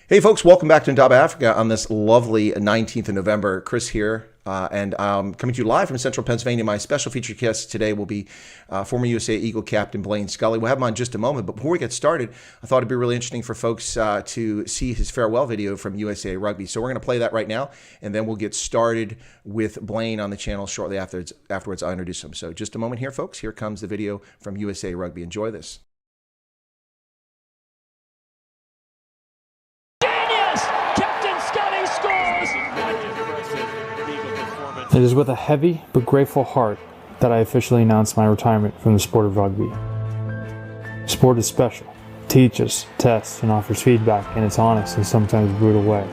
Hey folks, welcome back to Ndaba Africa on this lovely 19th of November. Chris here, and coming to you live from Central Pennsylvania. My special featured guest today will be former USA Eagle captain Blaine Scully. We'll have him on in just a moment, but before we get started, I thought it'd be really interesting for folks to see his farewell video from USA Rugby. So we're going to play that right now, and then we'll get started with Blaine on the channel shortly afterwards. I'll introduce him. So just a moment here, folks. Here comes the video from USA Rugby. Enjoy this. It is with a heavy but grateful heart that I officially announce my retirement from the sport of rugby. Sport is special, teaches, tests, and offers feedback in its honest and sometimes brutal way.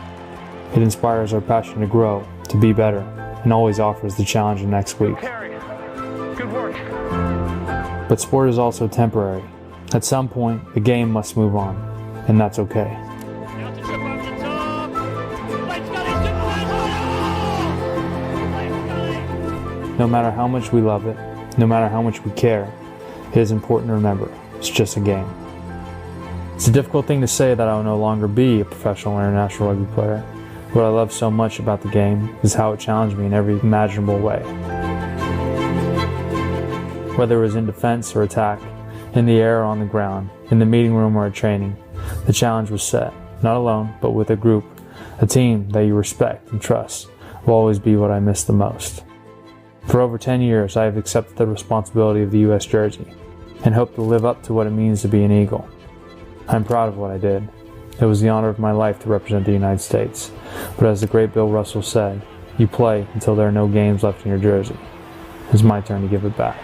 It inspires our passion to grow, to be better, and always offers the challenge of next week. Good work. But sport is also temporary. At some point, the game must move on, and that's okay. No matter how much we love it, no matter how much we care, it is important to remember, it's just a game. It's a difficult thing to say that I will no longer be a professional international rugby player. What I love so much about the game is how it challenged me in every imaginable way. Whether it was in defense or attack, in the air or on the ground, in the meeting room or at training, the challenge was set, not alone, but with a group, a team that you respect and trust will always be what I miss the most. For over 10 years, I have accepted the responsibility of the U.S. jersey and hope to live up to what it means to be an Eagle. I'm proud of what I did. It was the honor of my life to represent the United States. But as the great Bill Russell said, you play until there are no games left in your jersey. It's my turn to give it back.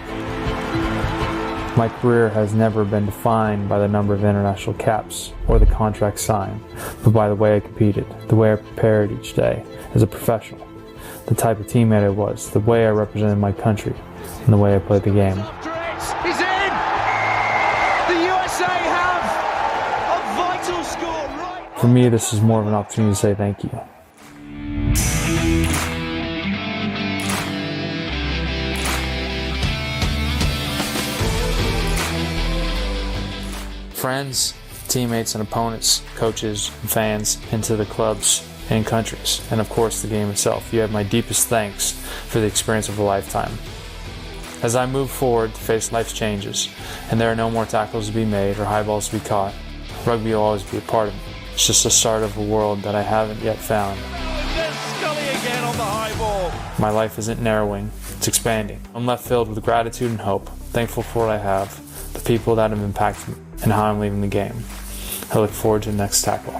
My career has never been defined by the number of international caps or the contract signed, but by the way I competed, the way I prepared each day as a professional, the type of teammate I was, the way I represented my country, and the way I played the game. He's in! The USA have a vital score right. For me, this is more of an opportunity to say thank you. Friends, teammates and opponents, coaches and fans, and to the clubs and countries, and of course the game itself, you have my deepest thanks for the experience of a lifetime. As I move forward to face life's changes, and there are no more tackles to be made or high balls to be caught, rugby will always be a part of me. It's just the start of a world that I haven't yet found. There's Scully again on the high ball. My life isn't narrowing, it's expanding. I'm left filled with gratitude and hope, thankful for what I have, the people that have impacted me, and how I'm leaving the game. I look forward to the next tackle.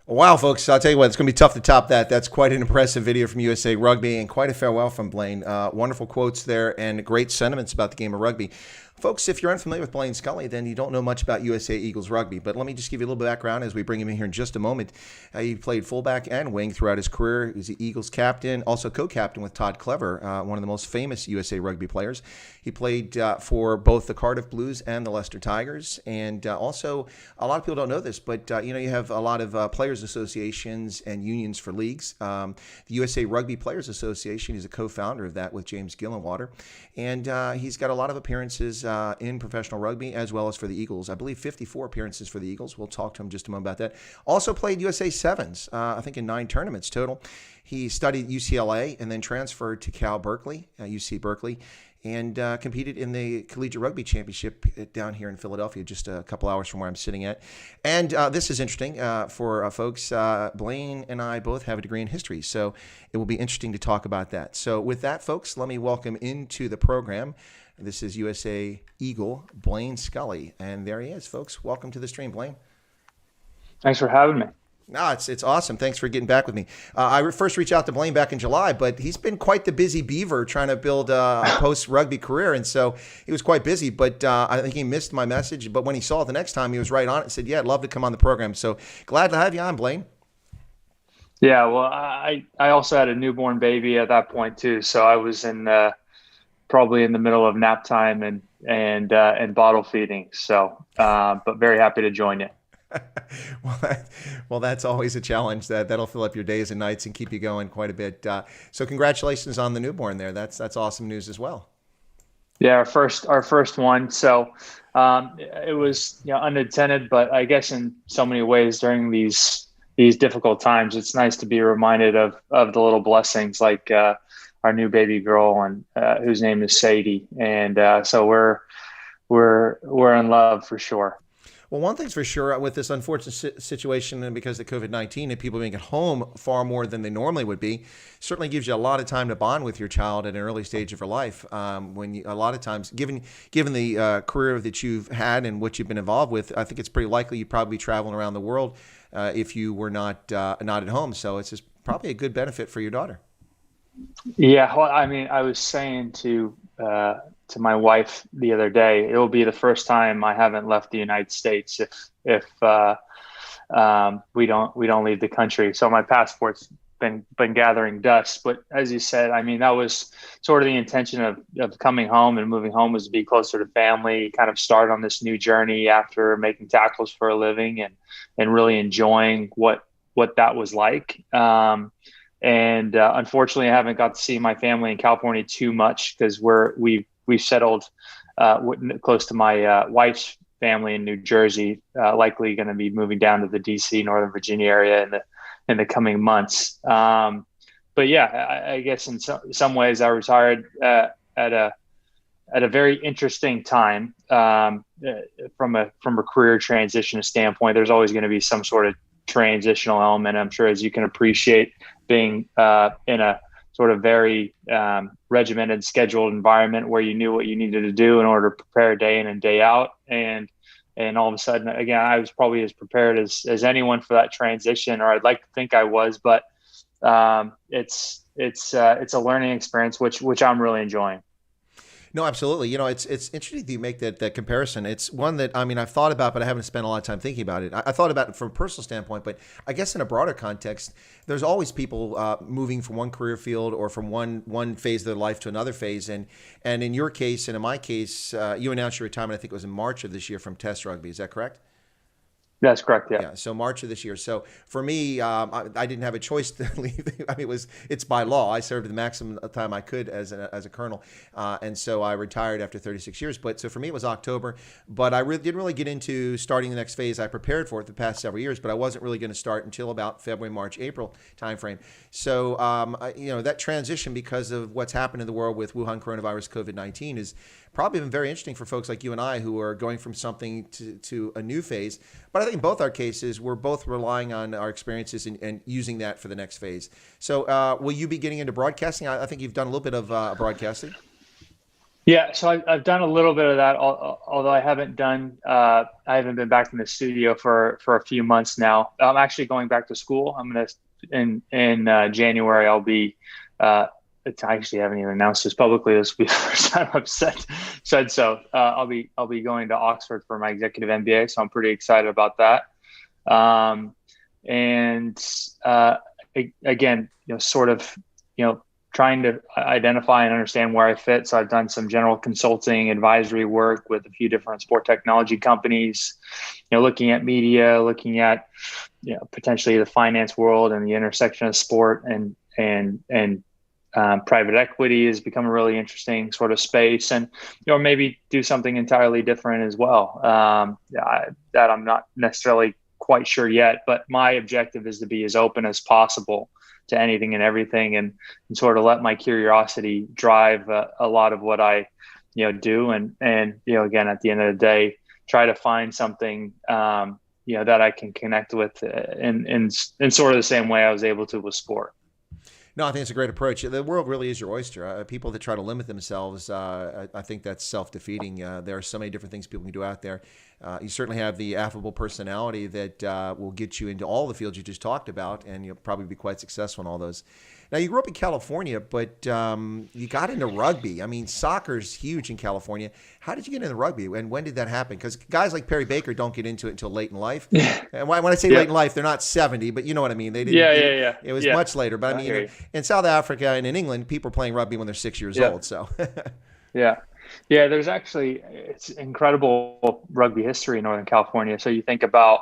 Wow, folks, I'll tell you what, it's going to be tough to top that. That's quite an impressive video from USA Rugby and quite a farewell from Blaine. Wonderful quotes there and great sentiments about the game of rugby. Folks, if you're unfamiliar with Blaine Scully, then you don't know much about USA Eagles rugby. But let me just give you a little bit of background as we bring him in here in just a moment. He played fullback and wing throughout his career. He was the Eagles captain, also co-captain with Todd Clever, one of the most famous USA rugby players. He played for both the Cardiff Blues and the Leicester Tigers. And also, a lot of people don't know this, but you have a lot of players associations and unions for leagues. The USA Rugby Players Association, he's a co-founder of that with James Gillenwater. And he's got a lot of appearances in professional rugby as well as for the Eagles. I believe 54 appearances for the Eagles. We'll talk to him just a moment about that. Also played USA Sevens, I think in 9 tournaments total. He studied at UCLA and then transferred to UC Berkeley, and competed in the Collegiate Rugby Championship down here in Philadelphia, just a couple hours from where I'm sitting at. And this is interesting for folks. Blaine and I both have a degree in history, so it will be interesting to talk about that. So with that, folks, let me welcome into the program. This is USA Eagle, Blaine Scully. And there he is, folks. Welcome to the stream, Blaine. Thanks for having me. No, it's awesome. Thanks for getting back with me. I first reached out to Blaine back in July, but he's been quite the busy beaver trying to build a post-rugby career, and so he was quite busy, but I think he missed my message. But when he saw it the next time, he was right on it and said, yeah, I'd love to come on the program. So glad to have you on, Blaine. Yeah, well, I also had a newborn baby at that point too, so I was in probably in the middle of nap time and bottle feeding. So, but very happy to join you. Well, that's always a challenge. That'll fill up your days and nights and keep you going quite a bit. So congratulations on the newborn there. That's awesome news as well. Yeah, our first one. So it was unintended, but I guess in so many ways during these difficult times, it's nice to be reminded of the little blessings like our new baby girl and whose name is Sadie, and so we're in love for sure. Well, one thing's for sure with this unfortunate situation, and because of COVID-19 and people being at home far more than they normally would be, certainly gives you a lot of time to bond with your child at an early stage of her life. A lot of times, given the career that you've had and what you've been involved with, I think it's pretty likely you'd probably be traveling around the world if you were not at home. So it's just probably a good benefit for your daughter. Yeah, well, I mean, I was saying to my wife the other day, it will be the first time I haven't left the United States if we don't leave the country. So my passport's been gathering dust. But as you said, I mean, that was sort of the intention of coming home and moving home, was to be closer to family, kind of start on this new journey after making tackles for a living and really enjoying what that was like. And unfortunately, I haven't got to see my family in California too much because we've settled close to my wife's family in New Jersey. Likely going to be moving down to the DC, Northern Virginia area in the coming months. But yeah, I guess in some ways I retired at a very interesting time from a career transition standpoint. There's always going to be some sort of transitional element, I'm sure, as you can appreciate, being in a sort of very regimented, scheduled environment where you knew what you needed to do in order to prepare day in and day out. And all of a sudden, again, I was probably as prepared as anyone for that transition, or I'd like to think I was, but it's a learning experience, which I'm really enjoying. No, absolutely. It's interesting that you make that comparison. It's one that, I mean, I've thought about, but I haven't spent a lot of time thinking about it. I thought about it from a personal standpoint, but I guess in a broader context, there's always people moving from one career field or from one phase of their life to another phase. And in your case, and in my case, you announced your retirement, I think it was in March of this year from Test Rugby. Is that correct? That's correct. Yeah. Yeah. So March of this year. So for me, I didn't have a choice to leave. I mean, it's by law. I served the maximum time I could as a colonel, and so I retired after 36 years. But so for me, it was October. But I didn't really get into starting the next phase. I prepared for it the past several years, but I wasn't really going to start until about February, March, April timeframe. So that transition, because of what's happened in the world with Wuhan coronavirus, COVID-19, is probably been very interesting for folks like you and I who are going from something to a new phase. But I think in both our cases, we're both relying on our experiences and using that for the next phase. So will you be getting into broadcasting? I think you've done a little bit of broadcasting. Yeah, so I've done a little bit of that, although I haven't been back in the studio for a few months now. I'm actually going back to school. I'm going to, in January, I'll be, I actually haven't even announced this publicly. This will be the first time I've said so. I'll be going to Oxford for my executive MBA, so I'm pretty excited about that. Again, trying to identify and understand where I fit. So I've done some general consulting, advisory work with a few different sport technology companies. Looking at media, looking at potentially the finance world and the intersection of sport and private equity has become a really interesting sort of space, and maybe do something entirely different as well. That I'm not necessarily quite sure yet, but my objective is to be as open as possible to anything and everything, and sort of let my curiosity drive a lot of what I do, and again, at the end of the day, try to find something that I can connect with in sort of the same way I was able to with sport. No, I think it's a great approach. The world really is your oyster. People that try to limit themselves, I think that's self-defeating. There are so many different things people can do out there. You certainly have the affable personality that will get you into all the fields you just talked about, and you'll probably be quite successful in all those. Now, you grew up in California, but you got into rugby. I mean, soccer's huge in California. How did you get into rugby, and when did that happen? Because guys like Perry Baker don't get into it until late in life. And when I say late in life, they're not 70, but you know what I mean. They didn't. Yeah. It was much later. But I mean, in South Africa and in England, people are playing rugby when they're 6 years old. So. Yeah. There's actually, it's incredible rugby history in Northern California. So you think about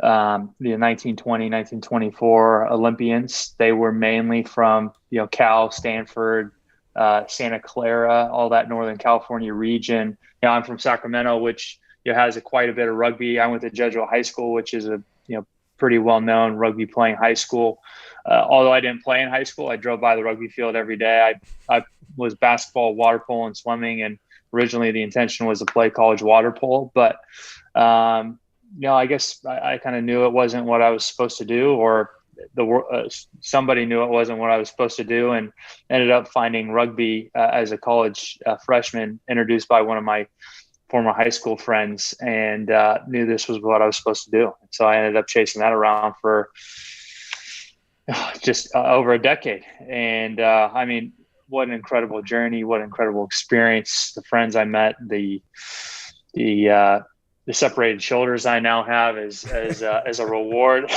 the 1920, 1924 Olympians. They were mainly from, Cal, Stanford, Santa Clara, all that Northern California region. I'm from Sacramento, which has quite a bit of rugby. I went to Jesuit High School, which is a pretty well-known rugby playing high school. Although I didn't play in high school, I drove by the rugby field every day. I was basketball, water polo, and swimming, and originally the intention was to play college water polo, but I guess I kind of knew it wasn't what I was supposed to do, or somebody knew it wasn't what I was supposed to do, and ended up finding rugby as a college freshman, introduced by one of my former high school friends, and knew this was what I was supposed to do. So I ended up chasing that around for just over a decade. And I mean, what an incredible journey, what an incredible experience. The friends I met, the separated shoulders I now have as a reward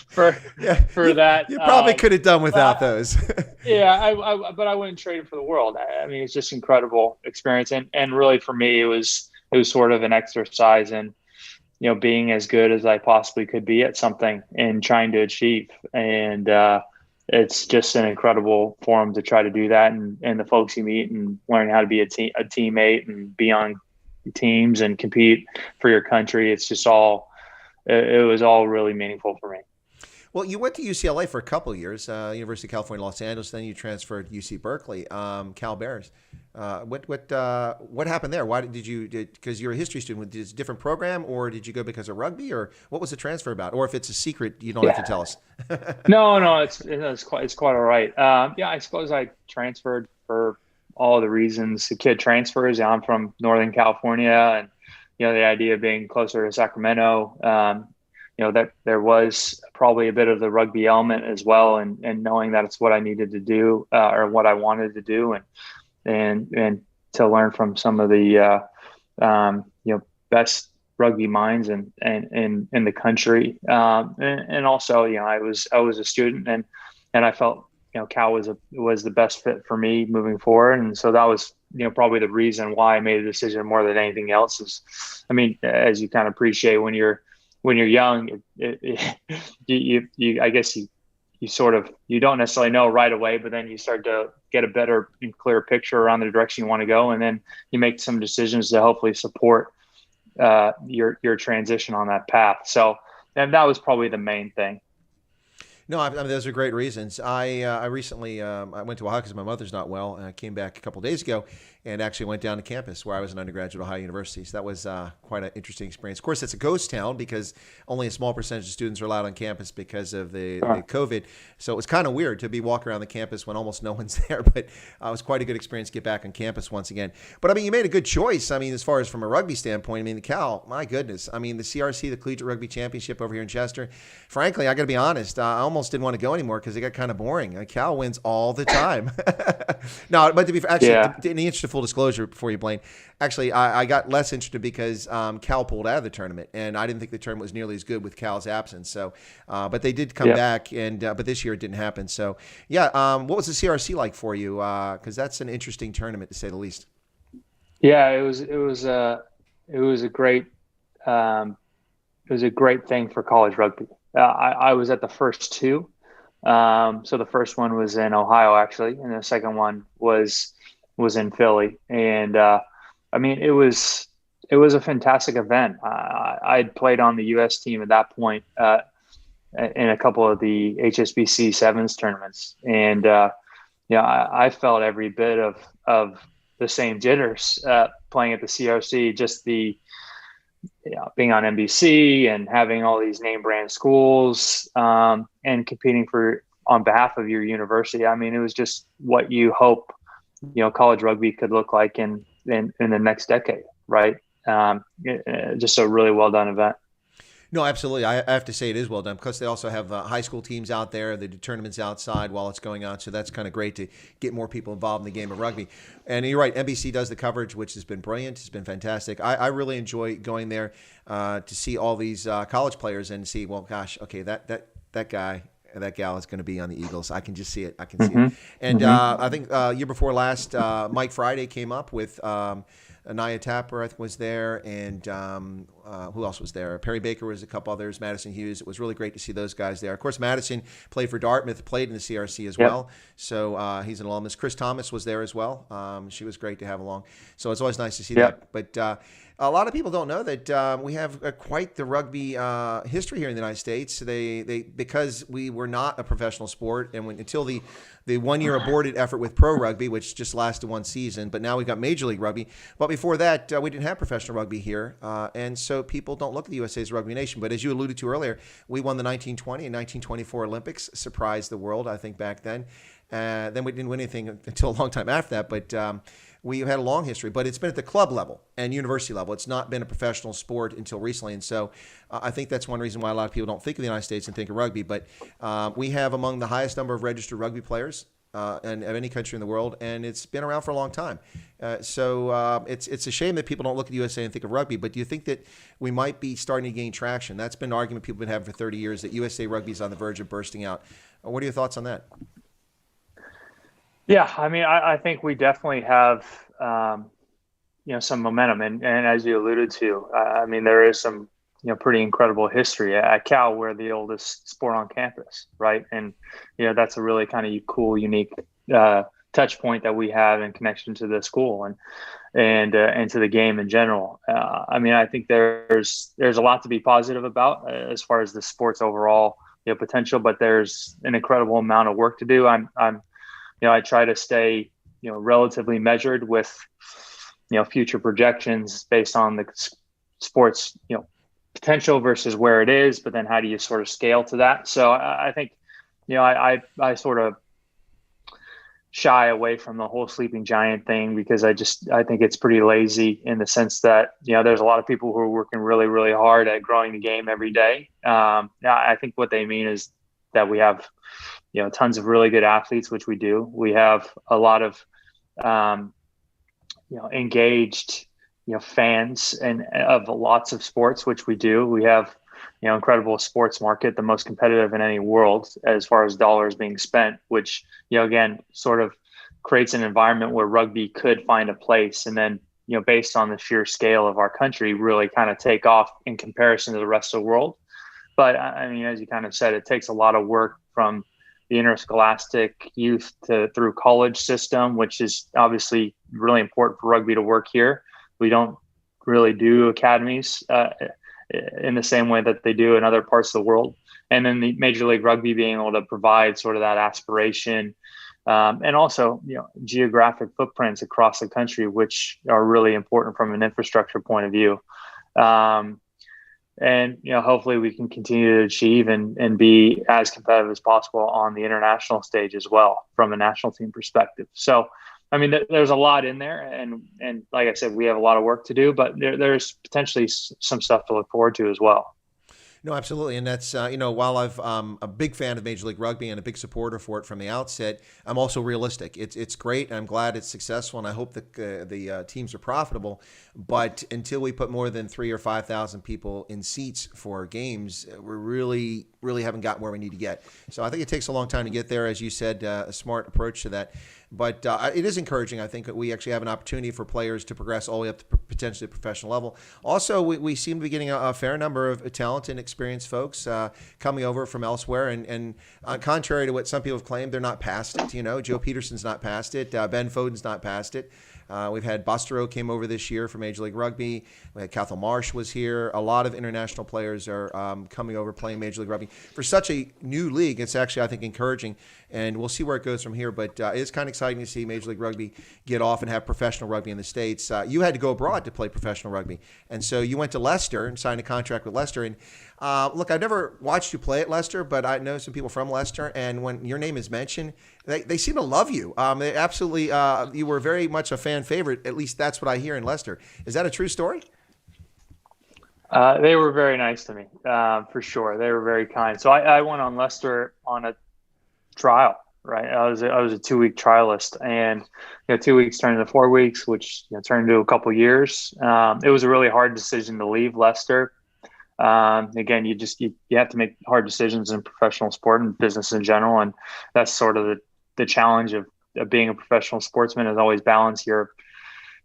for that. You probably could have done without those. But I wouldn't trade it for the world. I mean, it's just incredible experience, and really for me, it was sort of an exercise in being as good as I possibly could be at something and trying to achieve. And it's just an incredible forum to try to do that, and the folks you meet, and learn how to be a teammate and be on teams and compete for your country. It was all really meaningful for me. Well, you went to UCLA for a couple of years, University of California, Los Angeles. Then you transferred to UC Berkeley, Cal Bears. What happened there? Why because you're a history student, was it a different program, or did you go because of rugby, or what was the transfer about? Or if it's a secret, you don't have to tell us. No, it's quite all right. I suppose I transferred for all the reasons the kid transfers. I'm from Northern California, and the idea of being closer to Sacramento, that there was probably a bit of the rugby element as well, and knowing that it's what I needed to do, or what I wanted to do, and to learn from some of the best rugby minds in the country, and also I was a student, and I felt Cal was the best fit for me moving forward. And so that was, probably the reason why I made a decision more than anything else. Is, I mean, as you kind of appreciate when you're young, I guess you don't necessarily know right away, but then you start to get a better and clearer picture around the direction you want to go. And then you make some decisions to hopefully support your transition on that path. So, and that was probably the main thing. No, I mean, those are great reasons. I recently I went to Ohio because my mother's not well, and I came back a couple of days ago and actually went down to campus where I was an undergraduate at Ohio University. So that was quite an interesting experience. Of course, it's a ghost town because only a small percentage of students are allowed on campus because of the COVID. So it was kind of weird to be walking around the campus when almost no one's there. But it was quite a good experience to get back on campus once again. But I mean, you made a good choice. I mean, as far as from a rugby standpoint, I mean, the Cal, my goodness. I mean, the CRC, the Collegiate Rugby Championship over here in Chester. Frankly, I got to be honest, I almost didn't want to go anymore because it got kind of boring. Cal wins all the time. No, but to be actually, in the interest of full disclosure before you, Blaine, actually, I got less interested because Cal pulled out of the tournament, and I didn't think the tournament was nearly as good with Cal's absence. So, but they did come back, and but this year it didn't happen. So, what was the CRC like for you? Because that's an interesting tournament to say the least. Yeah, it was a great thing for college rugby. I was at the first two. So the first one was in Ohio, actually, and the second one was in Philly. And I mean, it was a fantastic event. I'd played on the U.S. team at that point in a couple of the HSBC Sevens tournaments, and I felt every bit of the same jitters playing at the CRC. Just the being on NBC and having all these name brand schools and competing on behalf of your university. I mean, it was just what you hope, college rugby could look like in the next decade, right? Just a really well done event. No, absolutely. I have to say it is well done because they also have high school teams out there. They do tournaments outside while it's going on. So that's kind of great to get more people involved in the game of rugby. And you're right, NBC does the coverage, which has been brilliant. It's been fantastic. I really enjoy going there to see all these college players and see, well, gosh, okay, that guy, that gal is going to be on the Eagles. I can just see it. I can see it. And I think year before last, Mike Friday came up with Anaya Tapper, I think, was there, and who else was there? Perry Baker was a couple others, Madison Hughes. It was really great to see those guys there. Of course, Madison played for Dartmouth, played in the CRC as well, so he's an alumnus. Chris Thomas was there as well. She was great to have along. So it's always nice to see that. But a lot of people don't know that we have quite the rugby history here in the United States. They because we were not a professional sport, and until the 1 year aborted effort with pro rugby, which just lasted one season, but now we've got Major League Rugby. But before that, we didn't have professional rugby here, and so people don't look at the USA as a rugby nation. But as you alluded to earlier, we won the 1920 and 1924 Olympics, surprised the world, I think, back then. Then we didn't win anything until a long time after that, but we had a long history, but it's been at the club level and university level. It's not been a professional sport until recently. And so I think that's one reason why a lot of people don't think of the United States and think of rugby. But we have among the highest number of registered rugby players of any country in the world, and it's been around for a long time. So it's a shame that people don't look at the USA and think of rugby. But do you think that we might be starting to gain traction? That's been an argument people have been having for 30 years, that USA rugby is on the verge of bursting out. What are your thoughts on that? Yeah, I mean, I think we definitely have, some momentum, and as you alluded to, I mean, there is some, pretty incredible history at Cal. We're the oldest sport on campus, right? And that's a really kind of cool, unique touch point that we have in connection to the school and to the game in general. I mean, I think there's a lot to be positive about as far as the sport's overall potential, but there's an incredible amount of work to do. I try to stay, relatively measured with, future projections based on the sports, potential versus where it is, but then how do you sort of scale to that? So I think, I sort of shy away from the whole sleeping giant thing, because I think it's pretty lazy in the sense that, there's a lot of people who are working really, really hard at growing the game every day. I think what they mean is that we have, tons of really good athletes, which we do. We have a lot of, engaged, fans and of lots of sports, which we do. We have, incredible sports market, the most competitive in any world as far as dollars being spent, which, again, sort of creates an environment where rugby could find a place. And then, based on the sheer scale of our country, really kind of take off in comparison to the rest of the world. But I mean, as you kind of said, it takes a lot of work from the interscholastic youth through college system, which is obviously really important for rugby to work here. We don't really do academies in the same way that they do in other parts of the world. And then the Major League Rugby being able to provide sort of that aspiration and also, geographic footprints across the country, which are really important from an infrastructure point of view. And, hopefully we can continue to achieve and be as competitive as possible on the international stage as well from a national team perspective. So, I mean, there's a lot in there. And like I said, we have a lot of work to do, but there's potentially some stuff to look forward to as well. No, absolutely. And that's, while I'm a big fan of Major League Rugby and a big supporter for it from the outset, I'm also realistic. It's great. And I'm glad it's successful. And I hope that the teams are profitable. But until we put more than 3,000 or 5,000 people in seats for games, we're really haven't gotten where we need to get. So I think it takes a long time to get there. As you said, a smart approach to that. But it is encouraging. I think that we actually have an opportunity for players to progress all the way up to potentially the professional level. Also, we seem to be getting a fair number of talented and experienced folks coming over from elsewhere. And contrary to what some people have claimed, they're not past it. Joe Peterson's not past it. Ben Foden's not past it. We've had Bostero came over this year for Major League Rugby. We had Cathal Marsh was here. A lot of international players are coming over playing Major League Rugby. For such a new league, it's actually, I think, encouraging. And we'll see where it goes from here. But it is kind of exciting to see Major League Rugby get off and have professional rugby in the States. You had to go abroad to play professional rugby. And so you went to Leicester and signed a contract with Leicester. And look, I've never watched you play at Leicester, but I know some people from Leicester. And when your name is mentioned, they seem to love you. They absolutely, you were very much a fan favorite. At least that's what I hear in Leicester. Is that a true story? They were very nice to me, for sure. They were very kind. So I went on Leicester on a trial, right? I was a 2-week trialist, and 2 weeks turned into 4 weeks, which turned into a couple years. It was a really hard decision to leave Leicester. Again, you have to make hard decisions in professional sport and business in general, and that's sort of the challenge of being a professional sportsman, is always balance your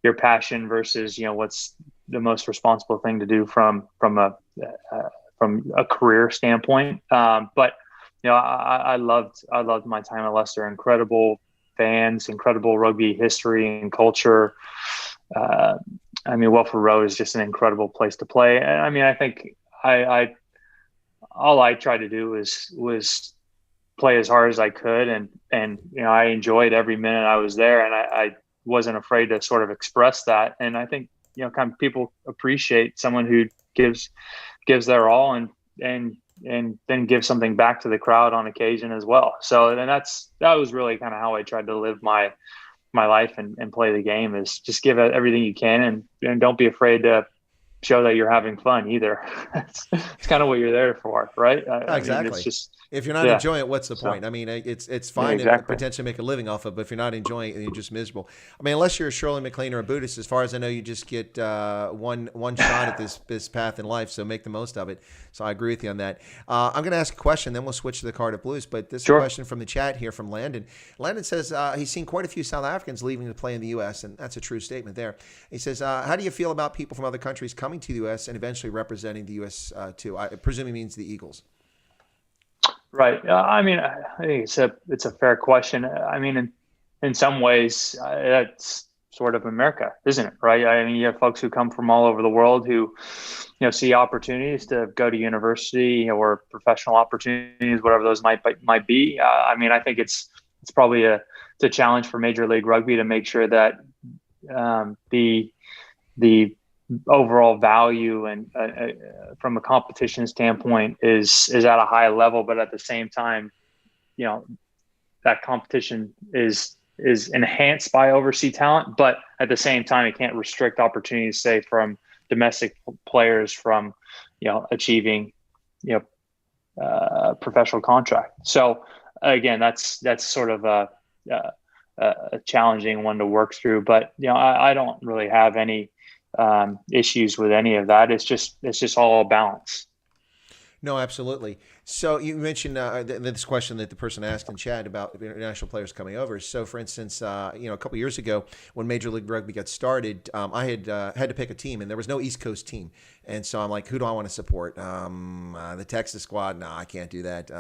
your passion versus, what's the most responsible thing to do from a career standpoint. But I loved my time at Leicester. Incredible fans, incredible rugby history and culture. Welford Road is just an incredible place to play. I think I all I tried to do was play as hard as I could, and I enjoyed every minute I was there, and I wasn't afraid to sort of express that. And I think kind of people appreciate someone who gives their all and then give something back to the crowd on occasion as well. So then that was really kind of how I tried to live my life and play the game, is just give it everything you can, and don't be afraid to show that you're having fun either. It's kind of what you're there for, right? Exactly. It's just, if you're not enjoying it, what's the point? It's fine to potentially make a living off of, but if you're not enjoying it, you're just miserable. Unless you're a Shirley MacLaine or a Buddhist, as far as I know, you just get one shot at this path in life, so make the most of it. So I agree with you on that. I'm going to ask a question, then we'll switch to the Cardiff Blues. But this is a question from the chat here from Landon. Landon says he's seen quite a few South Africans leaving to play in the U.S., and that's a true statement there. He says, how do you feel about people from other countries coming to the U.S. and eventually representing the U.S. too? I presume he means the Eagles. Right. I think it's a fair question. In some ways, that's sort of America, isn't it? Right. You have folks who come from all over the world who, see opportunities to go to university or professional opportunities, whatever those might be. I think it's probably it's a challenge for Major League Rugby to make sure that the overall value and from a competition standpoint is at a high level, but at the same time, that competition is enhanced by overseas talent, but at the same time, it can't restrict opportunities, say, from domestic players from, achieving, professional contract. So again, that's sort of a challenging one to work through, but, I don't really have any issues with any of that. It's just all a balance. No, absolutely. So you mentioned this question that the person asked in chat about international players coming over. So, for instance, a couple years ago when Major League Rugby got started, I had to pick a team, and there was no East Coast team. And so I'm like, who do I want to support? The Texas squad? No, I can't do that.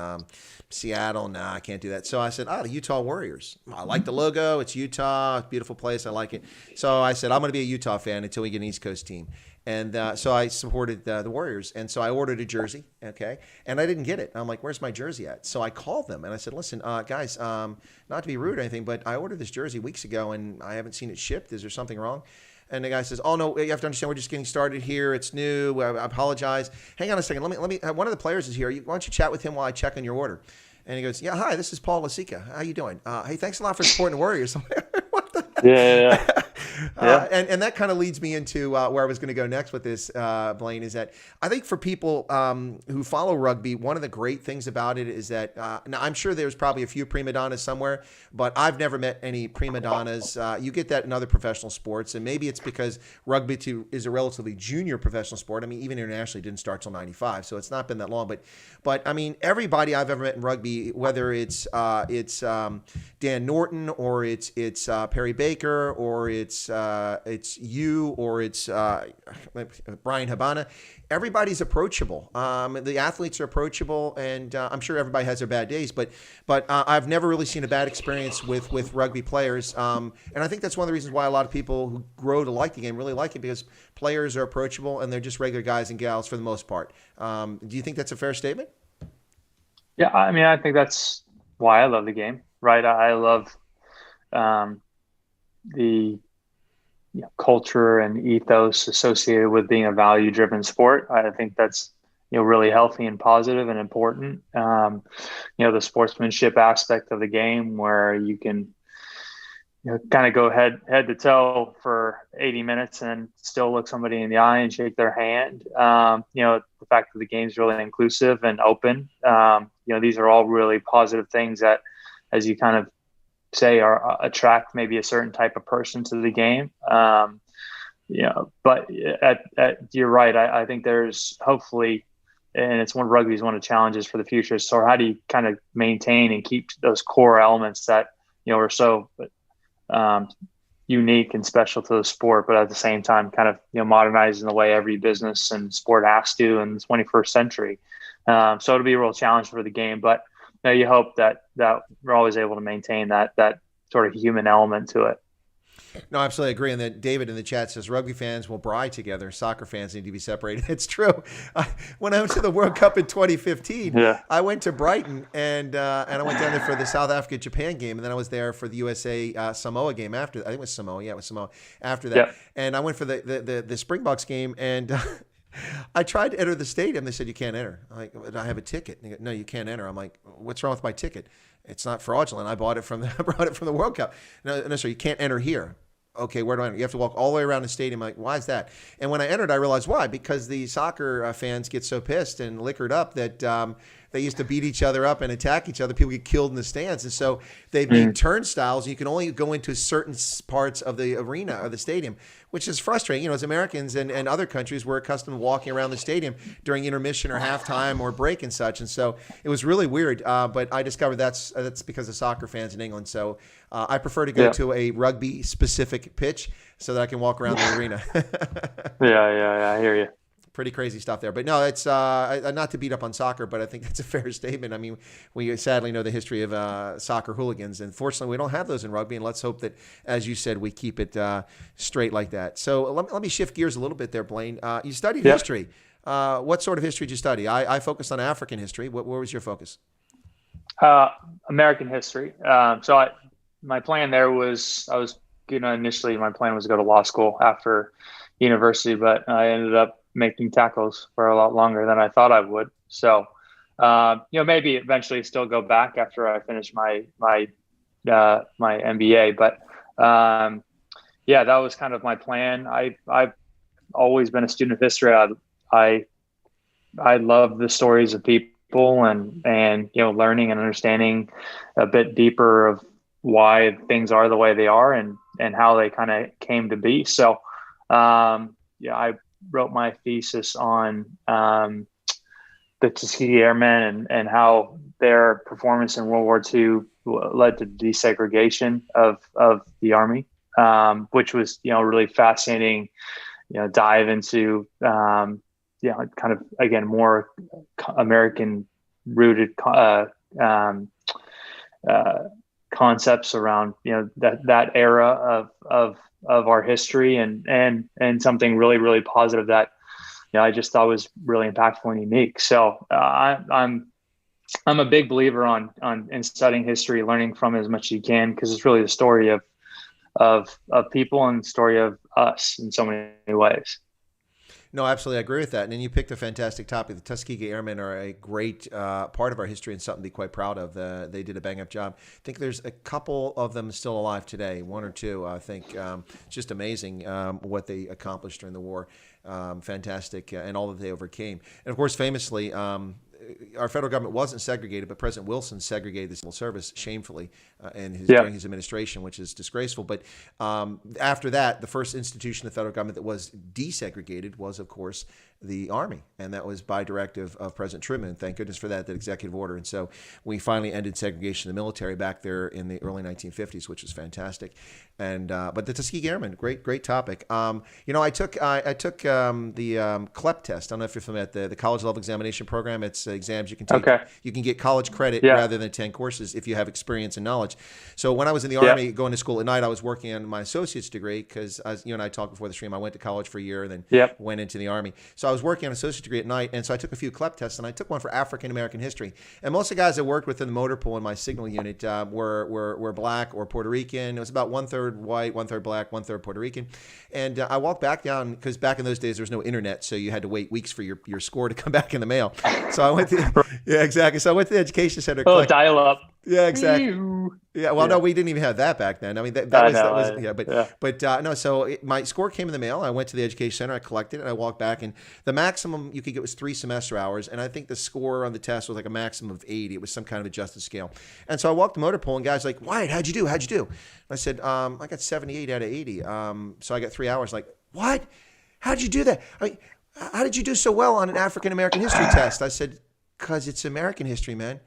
Seattle? No, I can't do that. So I said, the Utah Warriors. I like the logo. It's Utah. Beautiful place. I like it. So I said, I'm going to be a Utah fan until we get an East Coast team. And so I supported the Warriors. And so I ordered a jersey, okay? And I didn't get it. I'm like, where's my jersey at? So I called them, and I said, listen, guys, not to be rude or anything, but I ordered this jersey weeks ago, and I haven't seen it shipped. Is there something wrong? And the guy says, oh, no, you have to understand, we're just getting started here. It's new. I apologize. Hang on a second. Let me. One of the players is here. Why don't you chat with him while I check on your order? And he goes, yeah, hi, this is Paul Lasika. How you doing? Hey, thanks a lot for supporting the Warriors. I'm like, what the heck? Yeah. And that kind of leads me into where I was going to go next with this, Blaine, is that I think for people who follow rugby, one of the great things about it is that now I'm sure there's probably a few prima donnas somewhere, but I've never met any prima donnas. You get that in other professional sports, and maybe it's because rugby is a relatively junior professional sport. Even internationally, it didn't start till '95, so it's not been that long. But everybody I've ever met in rugby, whether it's Dan Norton or it's Perry Baker or it's you or it's Brian Habana, everybody's approachable. The athletes are approachable, and I'm sure everybody has their bad days, but I've never really seen a bad experience with rugby players. And I think that's one of the reasons why a lot of people who grow to like the game really like it, because players are approachable and they're just regular guys and gals for the most part. Do you think that's a fair statement? Yeah, I think that's why I love the game, right? I love the culture and ethos associated with being a value-driven sport. I think that's really healthy and positive and important. The sportsmanship aspect of the game, where you can kind of go head to toe for 80 minutes and still look somebody in the eye and shake their hand. The fact that the game's really inclusive and open. These are all really positive things that, as you kind of say, attract maybe a certain type of person to the game. But you're right. I think there's hopefully, and it's rugby is one of the challenges for the future. So how do you kind of maintain and keep those core elements that, are so unique and special to the sport, but at the same time, kind of, modernizing the way every business and sport has to in the 21st century. So it'll be a real challenge for the game, but you hope that we're always able to maintain that sort of human element to it. No, I absolutely agree. And that David in the chat says rugby fans will braai together. Soccer fans need to be separated. It's true. When I went to the World Cup in 2015, I went to Brighton and I went down there for the South Africa Japan game, and then I was there for the USA Samoa game after. I think it was Samoa. Yeah, it was Samoa after that. And I went for the Springboks game, and I tried to enter the stadium. They said you can't enter. I'm like, I have a ticket. And they go, no, you can't enter. I'm like, what's wrong with my ticket? It's not fraudulent. I brought it from the World Cup. No, sir, you can't enter here. Okay, where do I enter? You have to walk all the way around the stadium. I'm like, why is that? And when I entered, I realized why. Because the soccer fans get so pissed and liquored up that they used to beat each other up and attack each other. People get killed in the stands. And so they made turnstiles. You can only go into certain parts of the arena or the stadium, which is frustrating. As Americans and other countries, we're accustomed to walking around the stadium during intermission or halftime or break and such. And so it was really weird. But I discovered that's because of soccer fans in England. So I prefer to go to a rugby-specific pitch so that I can walk around the arena. Yeah, I hear you. Pretty crazy stuff there. But no, it's not to beat up on soccer, but I think that's a fair statement. I mean, we sadly know the history of soccer hooligans, and fortunately we don't have those in rugby, and let's hope that, as you said, we keep it straight like that. So let me shift gears a little bit there, Blaine. You studied history. What sort of history did you study? I focused on African history. Where was your focus? American history. My plan there was, initially my plan was to go to law school after university, but I ended up making tackles for a lot longer than I thought I would. So, maybe eventually still go back after I finish my MBA. But that was kind of my plan. I've always been a student of history. I love the stories of people and learning and understanding a bit deeper of why things are the way they are and how they kind of came to be. So, I wrote my thesis on the Tuskegee Airmen and how their performance in World War II led to desegregation of the Army, which was, really fascinating, dive into, kind of, again, more American rooted concepts around, that era of our history and something really, really positive that, I just thought was really impactful and unique. So I'm a big believer in studying history, learning from it as much as you can, because it's really the story of people and the story of us in so many ways. No, absolutely. I agree with that. And then you picked a fantastic topic. The Tuskegee Airmen are a great part of our history and something to be quite proud of. They did a bang-up job. I think there's a couple of them still alive today, one or two, I think. It's just amazing what they accomplished during the war. Fantastic, and all that they overcame. And, of course, famously, our federal government wasn't segregated, but President Wilson segregated the civil service shamefully during his administration, which is disgraceful. But after that, the first institution of the federal government that was desegregated was, of course, the Army, and that was by directive of President Truman. Thank goodness for that executive order. And so we finally ended segregation in the military back there in the early 1950s, which was fantastic. And but the Tuskegee Airmen, great topic. I took the CLEP test. I don't know if you're familiar with the college level examination program. It's exams you can take. Okay. You can get college credit rather than 10 courses if you have experience and knowledge. So when I was in the Army, going to school at night, I was working on my associate's degree because, as you and I talked before the stream, I went to college for a year and then went into the Army. So I was working on an associate's degree at night, and so I took a few CLEP tests, and I took one for African American history. And most of the guys I worked with in the motor pool in my signal unit were black or Puerto Rican. It was about 1/3 white, 1/3 black, 1/3 Puerto Rican. And I walked back down because back in those days there was no internet, so you had to wait weeks for your score to come back in the mail. So I went to exactly. So I went to the education center. Dial up. Yeah, exactly. Yeah, well, no, we didn't even have that back then. I mean, that was no. So my score came in the mail. I went to the education center. I collected it. And I walked back, and the maximum you could get was 3 semester hours. And I think the score on the test was like a maximum of 80. It was some kind of adjusted scale. And so I walked the motor pool, and guys like, Wyatt, how'd you do? And I said, I got 78 out of 80. So I got 3 hours. Like, what? How'd you do that? I mean, how did you do so well on an African American history test? I said, because it's American history, man.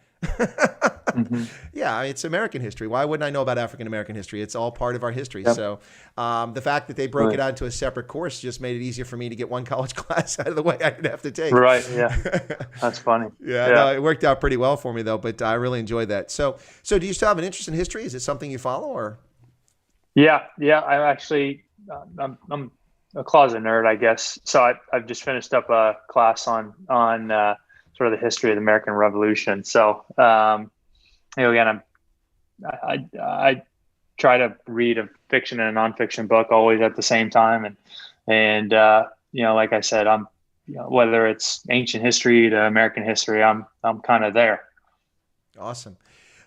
Yeah, it's American history. Why wouldn't I know about African American history? It's all part of our history. Yep. So the fact that they broke it out into a separate course just made it easier for me to get one college class out of the way I didn't have to take. Right. Yeah. That's funny. Yeah, no, it worked out pretty well for me though, but I really enjoyed that. So do you still have an interest in history? Is it something you follow or? Yeah. I'm actually, I'm a closet nerd, I guess. So I've just finished up a class on sort of the history of the American Revolution. So, again, I try to read a fiction and a nonfiction book always at the same time. And like I said, I'm, whether it's ancient history to American history, I'm kind of there. Awesome.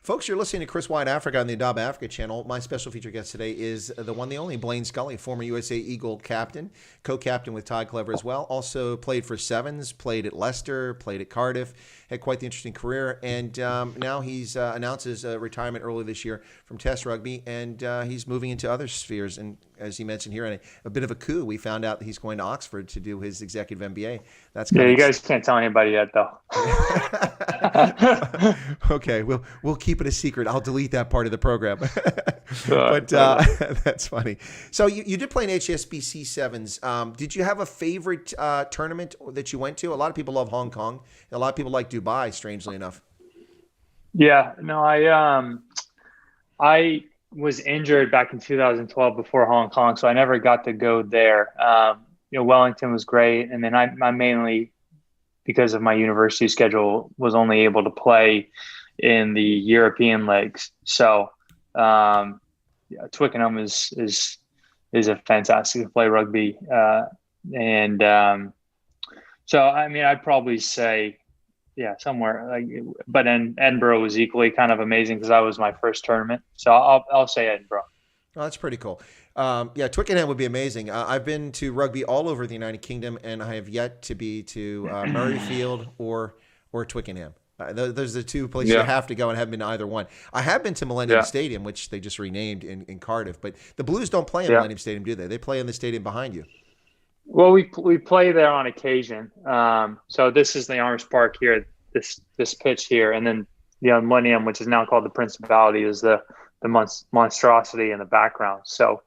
Folks, you're listening to Chris Wide Africa on the Adopt Africa channel. My special feature guest today is the one, the only Blaine Scully, former USA Eagle captain, co-captain with Todd Clever as well. Also played for Sevens, played at Leicester, played at Cardiff, had quite the interesting career. And now he's announced his retirement early this year from Test Rugby, and he's moving into other spheres. And as he mentioned here, in a bit of a coup, we found out that he's going to Oxford to do his executive MBA. That's you guys can't tell anybody yet, though. Okay, we'll keep it a secret. I'll delete that part of the program. But that's funny. So you did play in HSBC Sevens. Did you have a favorite tournament that you went to? A lot of people love Hong Kong. A lot of people like Dubai, strangely enough. Yeah, no, I was injured back in 2012 before Hong Kong, so I never got to go there. Wellington was great, and then I mainly, because of my university schedule, was only able to play in the European legs. So Twickenham is a fantastic to play rugby, so I mean I'd probably say somewhere like, but then Edinburgh was equally kind of amazing because that was my first tournament. So I'll say Edinburgh. Oh, that's pretty cool. Twickenham would be amazing. I've been to rugby all over the United Kingdom, and I have yet to be to Murrayfield or Twickenham. Those are the two places you have to go, and I haven't been to either one. I have been to Millennium Stadium, which they just renamed in Cardiff, but the Blues don't play in Millennium Stadium, do they? They play in the stadium behind you. Well, we play there on occasion. So this is the Arms Park here, this pitch here, and then the Millennium, which is now called the Principality, is the monstrosity in the background. So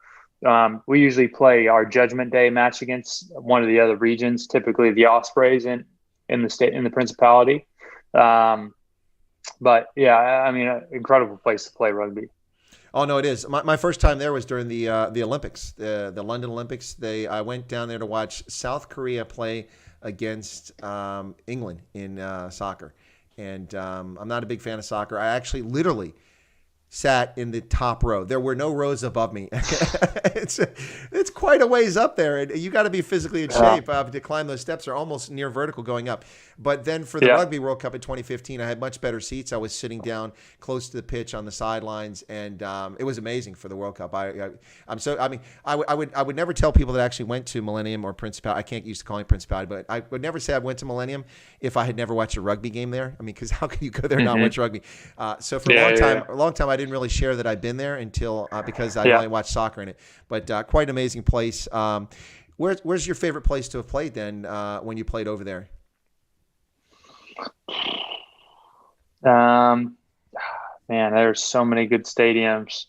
we usually play our Judgment Day match against one of the other regions, typically the Ospreys in the Principality. But yeah, I mean, an incredible place to play rugby. Oh no, it is. My first time there was during the Olympics, the London Olympics. I went down there to watch South Korea play against England in soccer, and I'm not a big fan of soccer. I actually literally sat in the top row. There were no rows above me. It's quite a ways up there, and you got to be physically in shape to climb those steps. Are almost near vertical going up. But then for the Rugby World Cup in 2015, I had much better seats. I was sitting down close to the pitch on the sidelines, and it was amazing for the World Cup. I would never tell people that I actually went to Millennium or Principality. I can't used to calling it Principality, but I would never say I went to Millennium if I had never watched a rugby game there. I mean, because how can you go there and not watch rugby? So for a long time, I didn't really share that I'd been there until because I only watched soccer in it. But quite an amazing place. Where's your favorite place to have played then when you played over there? Man, there's so many good stadiums.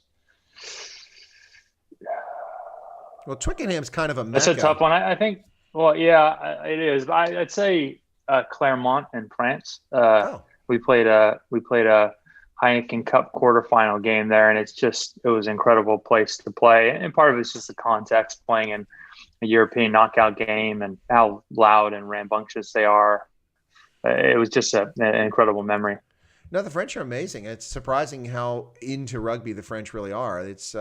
Well, Twickenham's kind of a mecca. That's a tough one. I think. Well, yeah, it is. I'd say Clermont in France. We played a Heineken Cup quarterfinal game there, and it was an incredible place to play. And part of it's just the context, playing in a European knockout game and how loud and rambunctious they are. It was just an incredible memory. No, the French are amazing. It's surprising how into rugby the French really are. It's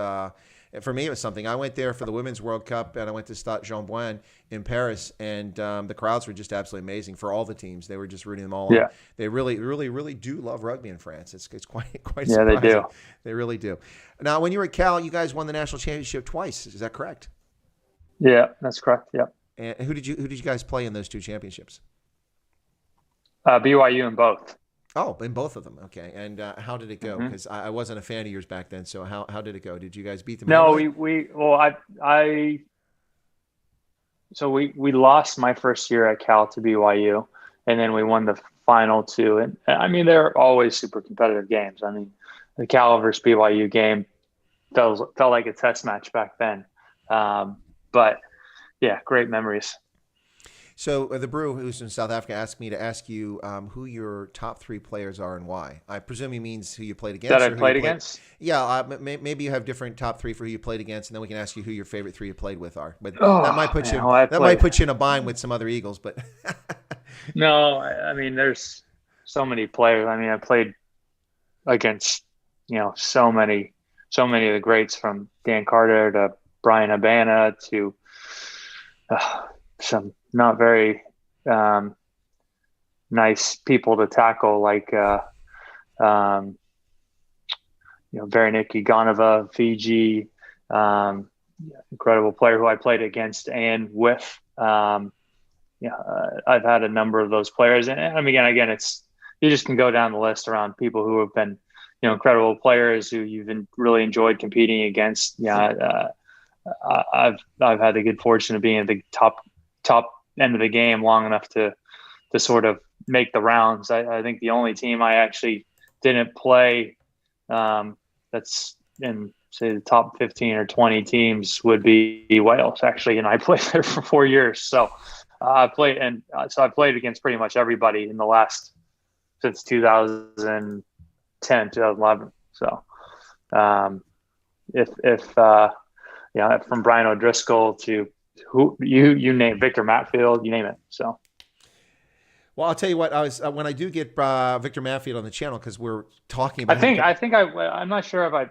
for me, it was something. I went there for the Women's World Cup, and I went to Stade Jean-Bouin in Paris, and the crowds were just absolutely amazing for all the teams. They were just rooting them all on. They really, really, really do love rugby in France. It's quite surprising. Yeah, they do. They really do. Now, when you were at Cal, you guys won the national championship twice. Is that correct? Yeah, that's correct. Yeah. And who did you guys play in those two championships? BYU in both. Oh, in both of them. Okay. And how did it go? Because I wasn't a fan of yours back then. So how did it go? Did you guys beat them? No, we lost my first year at Cal to BYU, and then we won the final too. And I mean, they're always super competitive games. I mean, the Cal versus BYU game felt like a test match back then. But yeah, great memories. So the Brew, who's in South Africa, asked me to ask you who your top 3 players are and why. I presume he means who you played against. That I played against? Yeah, maybe you have different top 3 for who you played against, and then we can ask you who your favorite 3 you played with are. But that might put you in a bind with some other Eagles. But no, I mean, there's so many players. I mean, I played against so many of the greats, from Dan Carter to Brian Habana to some not very nice people to tackle, like Veronik Iganova, Fiji, incredible player who I played against and with. I've had a number of those players, and I mean, again, it's, you just can go down the list around people who have been incredible players who you've really enjoyed competing against. I've had the good fortune of being at the top end of the game long enough to sort of make the rounds. I think the only team I actually didn't play that's in, say, the top 15 or 20 teams would be Wales, actually, and I played there for 4 years. So I played against pretty much everybody in the last, since 2010, 2011. So from Brian O'Driscoll to who you name, Victor Matfield, you name it. So, well, I'll tell you what, when I do get Victor Matfield on the channel, because we're talking about, I'm not sure if I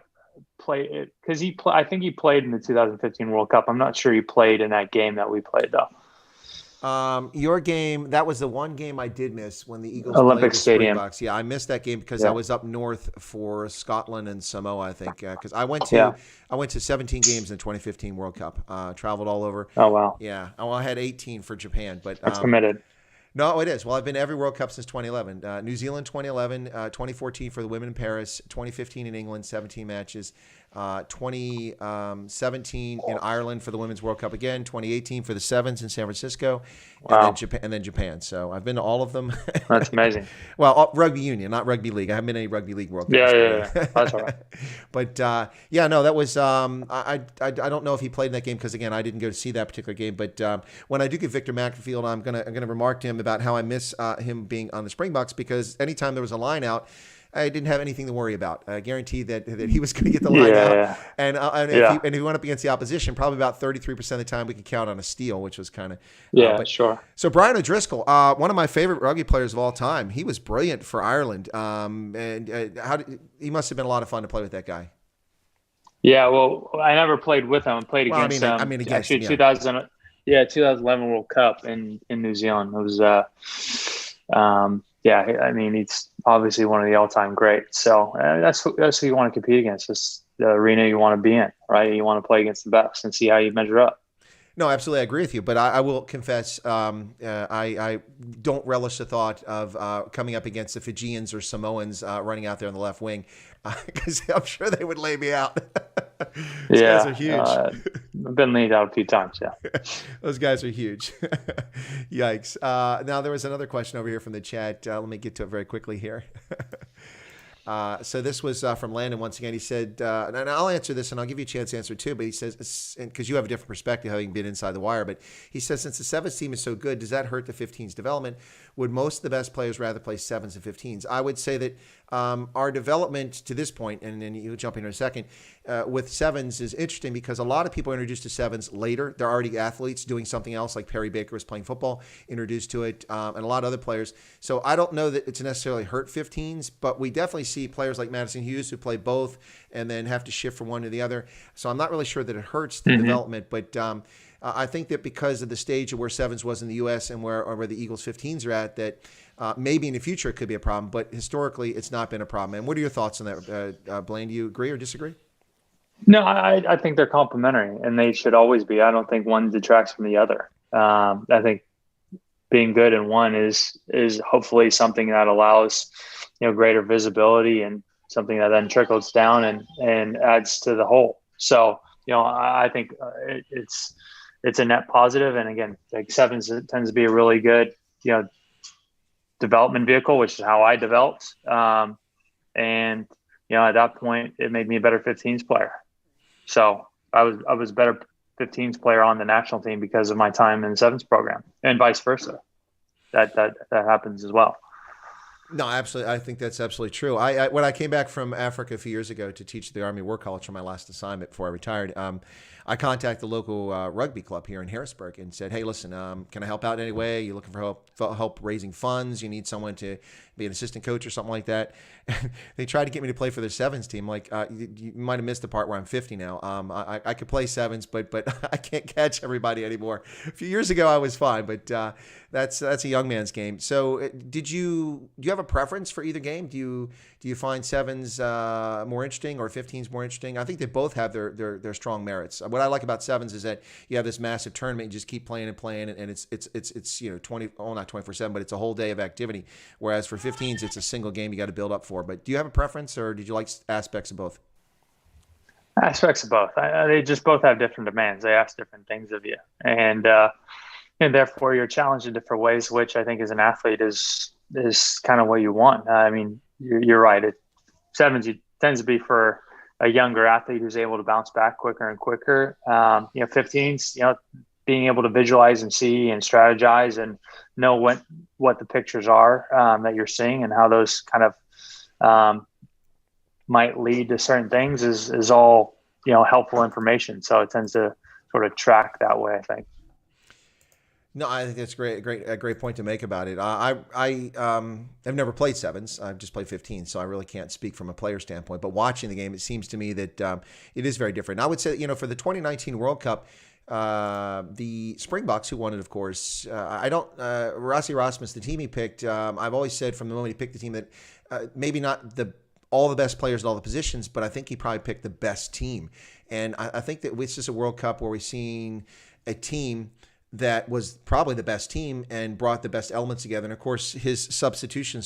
played it, because I think he played in the 2015 World Cup. I'm not sure he played in that game that we played though. Your game, that was the one game I did miss when the Eagles Olympic played the Stadium. Springboks. Yeah, I missed that game because I was up north for Scotland and Samoa, I think, because I went to 17 games in the 2015 World Cup. Traveled all over. Oh wow. Yeah, well, I had 18 for Japan, but that's committed. No, it is. Well, I've been to every World Cup since 2011. New Zealand 2011, 2014 for the women in Paris, 2015 in England, 17 matches, 2017 in Ireland for the Women's World Cup again, 2018 for the Sevens in San Francisco, and then Japan. So I've been to all of them. That's amazing. Well, rugby union, not rugby league. I haven't been to any rugby league World Cups. Yeah. That's all right. But that was. I don't know if he played in that game because, again, I didn't go to see that particular game. But when I do get Victor Matfield, I'm gonna remark to him about how I miss him being on the Springboks, because anytime there was a line out, I didn't have anything to worry about. I guaranteed that he was going to get the line out. Yeah. And if he went up against the opposition, probably about 33% of the time we could count on a steal, which was kind of sure. So Brian O'Driscoll, one of my favorite rugby players of all time, he was brilliant for Ireland. He must have been a lot of fun to play with that guy. Yeah, well, I never played with him. I played against him. I mean, against him, 2011 World Cup in New Zealand. It was I mean, he's obviously one of the all-time greats. So that's who you want to compete against. It's the arena you want to be in, right? You want to play against the best and see how you measure up. No, absolutely, I agree with you. But I will confess, I don't relish the thought of coming up against the Fijians or Samoans running out there on the left wing, because I'm sure they would lay me out. Those guys are huge. I've been laid out a few times, yeah. Those guys are huge. Yikes. Now, there was another question over here from the chat. Let me get to it very quickly here. So this was from Landon once again. He said, and I'll answer this, and I'll give you a chance to answer too, but he says, because you have a different perspective having been inside the wire, but he says, since the sevens team is so good, does that hurt the 15s development? Would most of the best players rather play sevens and 15s? I would say that our development to this point, and then you'll jump in a second, with sevens is interesting because a lot of people are introduced to sevens later. They're already athletes doing something else, like Perry Baker was playing football, introduced to it, and a lot of other players. So I don't know that it's necessarily hurt 15s, but we definitely see players like Madison Hughes who play both and then have to shift from one to the other. So I'm not really sure that it hurts the development, but I think that because of the stage of where sevens was in the U.S. and where the Eagles 15s are at, that maybe in the future it could be a problem, but historically it's not been a problem. And what are your thoughts on that, Blaine? Do you agree or disagree? No, I think they're complementary, and they should always be. I don't think one detracts from the other. I think being good in one is hopefully something that allows greater visibility and something that then trickles down and adds to the whole. So I think it's a net positive. And again, like sevens tends to be a really good development vehicle, which is how I developed. And at that point, it made me a better 15s player. So I was a better 15s player on the national team because of my time in the sevens program, and vice versa. That happens as well. No, absolutely. I think that's absolutely true. I when I came back from Africa a few years ago to teach at the Army War College for my last assignment before I retired, I contacted the local rugby club here in Harrisburg and said, "Hey, listen, can I help out in any way? You looking for help raising funds? You need someone to be an assistant coach or something like that?" They tried to get me to play for their sevens team. Like, you might have missed the part where I'm 50 now. I could play sevens, but I can't catch everybody anymore. A few years ago, I was fine, but that's a young man's game. So, do you have a preference for either game? Do you find sevens more interesting or 15s more interesting? I think they both have their strong merits. What I like about sevens is that you have this massive tournament, you just keep playing and playing, and it's 20, not 24/7, but it's a whole day of activity. Whereas for 15s, it's a single game you got to build up for. But do you have a preference, or did you like aspects of both? Aspects of both. They just both have different demands. They ask different things of you, and therefore you're challenged in different ways, which I think as an athlete is kind of what you want. I mean, you're right. Sevens tends to be for a younger athlete who's able to bounce back quicker and quicker. 15s, being able to visualize and see and strategize and know what the pictures are that you're seeing and how those kind of might lead to certain things is all helpful information. So it tends to sort of track that way, I think. No, I think that's a great point to make about it. I have never played sevens. I've just played 15, so I really can't speak from a player standpoint. But watching the game, it seems to me that it is very different. I would say, for the 2019 World Cup, the Springboks, who won it, of course, Rossi Rasmus, the team he picked, I've always said from the moment he picked the team that maybe not all the best players at all the positions, but I think he probably picked the best team. And I think that it's just a World Cup where we've seen a team that was probably the best team and brought the best elements together. And of course, his substitution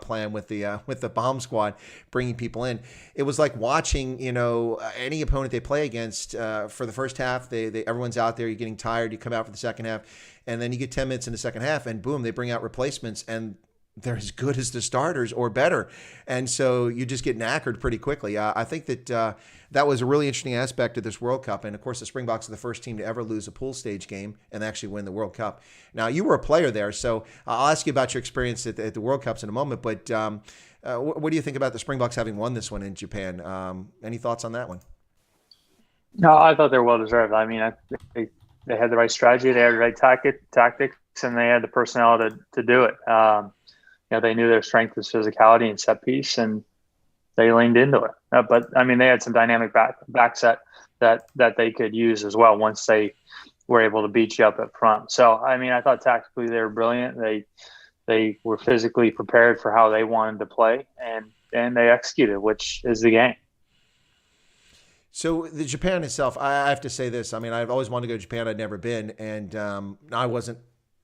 plan with the bomb squad, bringing people in, it was like watching any opponent they play against for the first half. They everyone's out there. You're getting tired. You come out for the second half, and then you get 10 minutes in the second half, and boom, they bring out replacements, and they're as good as the starters or better. And so you just get knackered pretty quickly. I think that that was a really interesting aspect of this World Cup. And of course, the Springboks are the first team to ever lose a pool stage game and actually win the World Cup. Now, you were a player there, so I'll ask you about your experience at the World Cups in a moment. But what do you think about the Springboks having won this one in Japan? Any thoughts on that one? No, I thought they were well deserved. I mean, they had the right strategy, they had the right tactics, and they had the personnel to do it. They knew their strength was physicality and set piece, and they leaned into it. But I mean, they had some dynamic back set that they could use as well once they were able to beat you up at front. So I mean, I thought tactically they were brilliant. They were physically prepared for how they wanted to play, and they executed, which is the game. So the Japan itself, I have to say this. I mean, I've always wanted to go to Japan. I'd never been, and I wasn't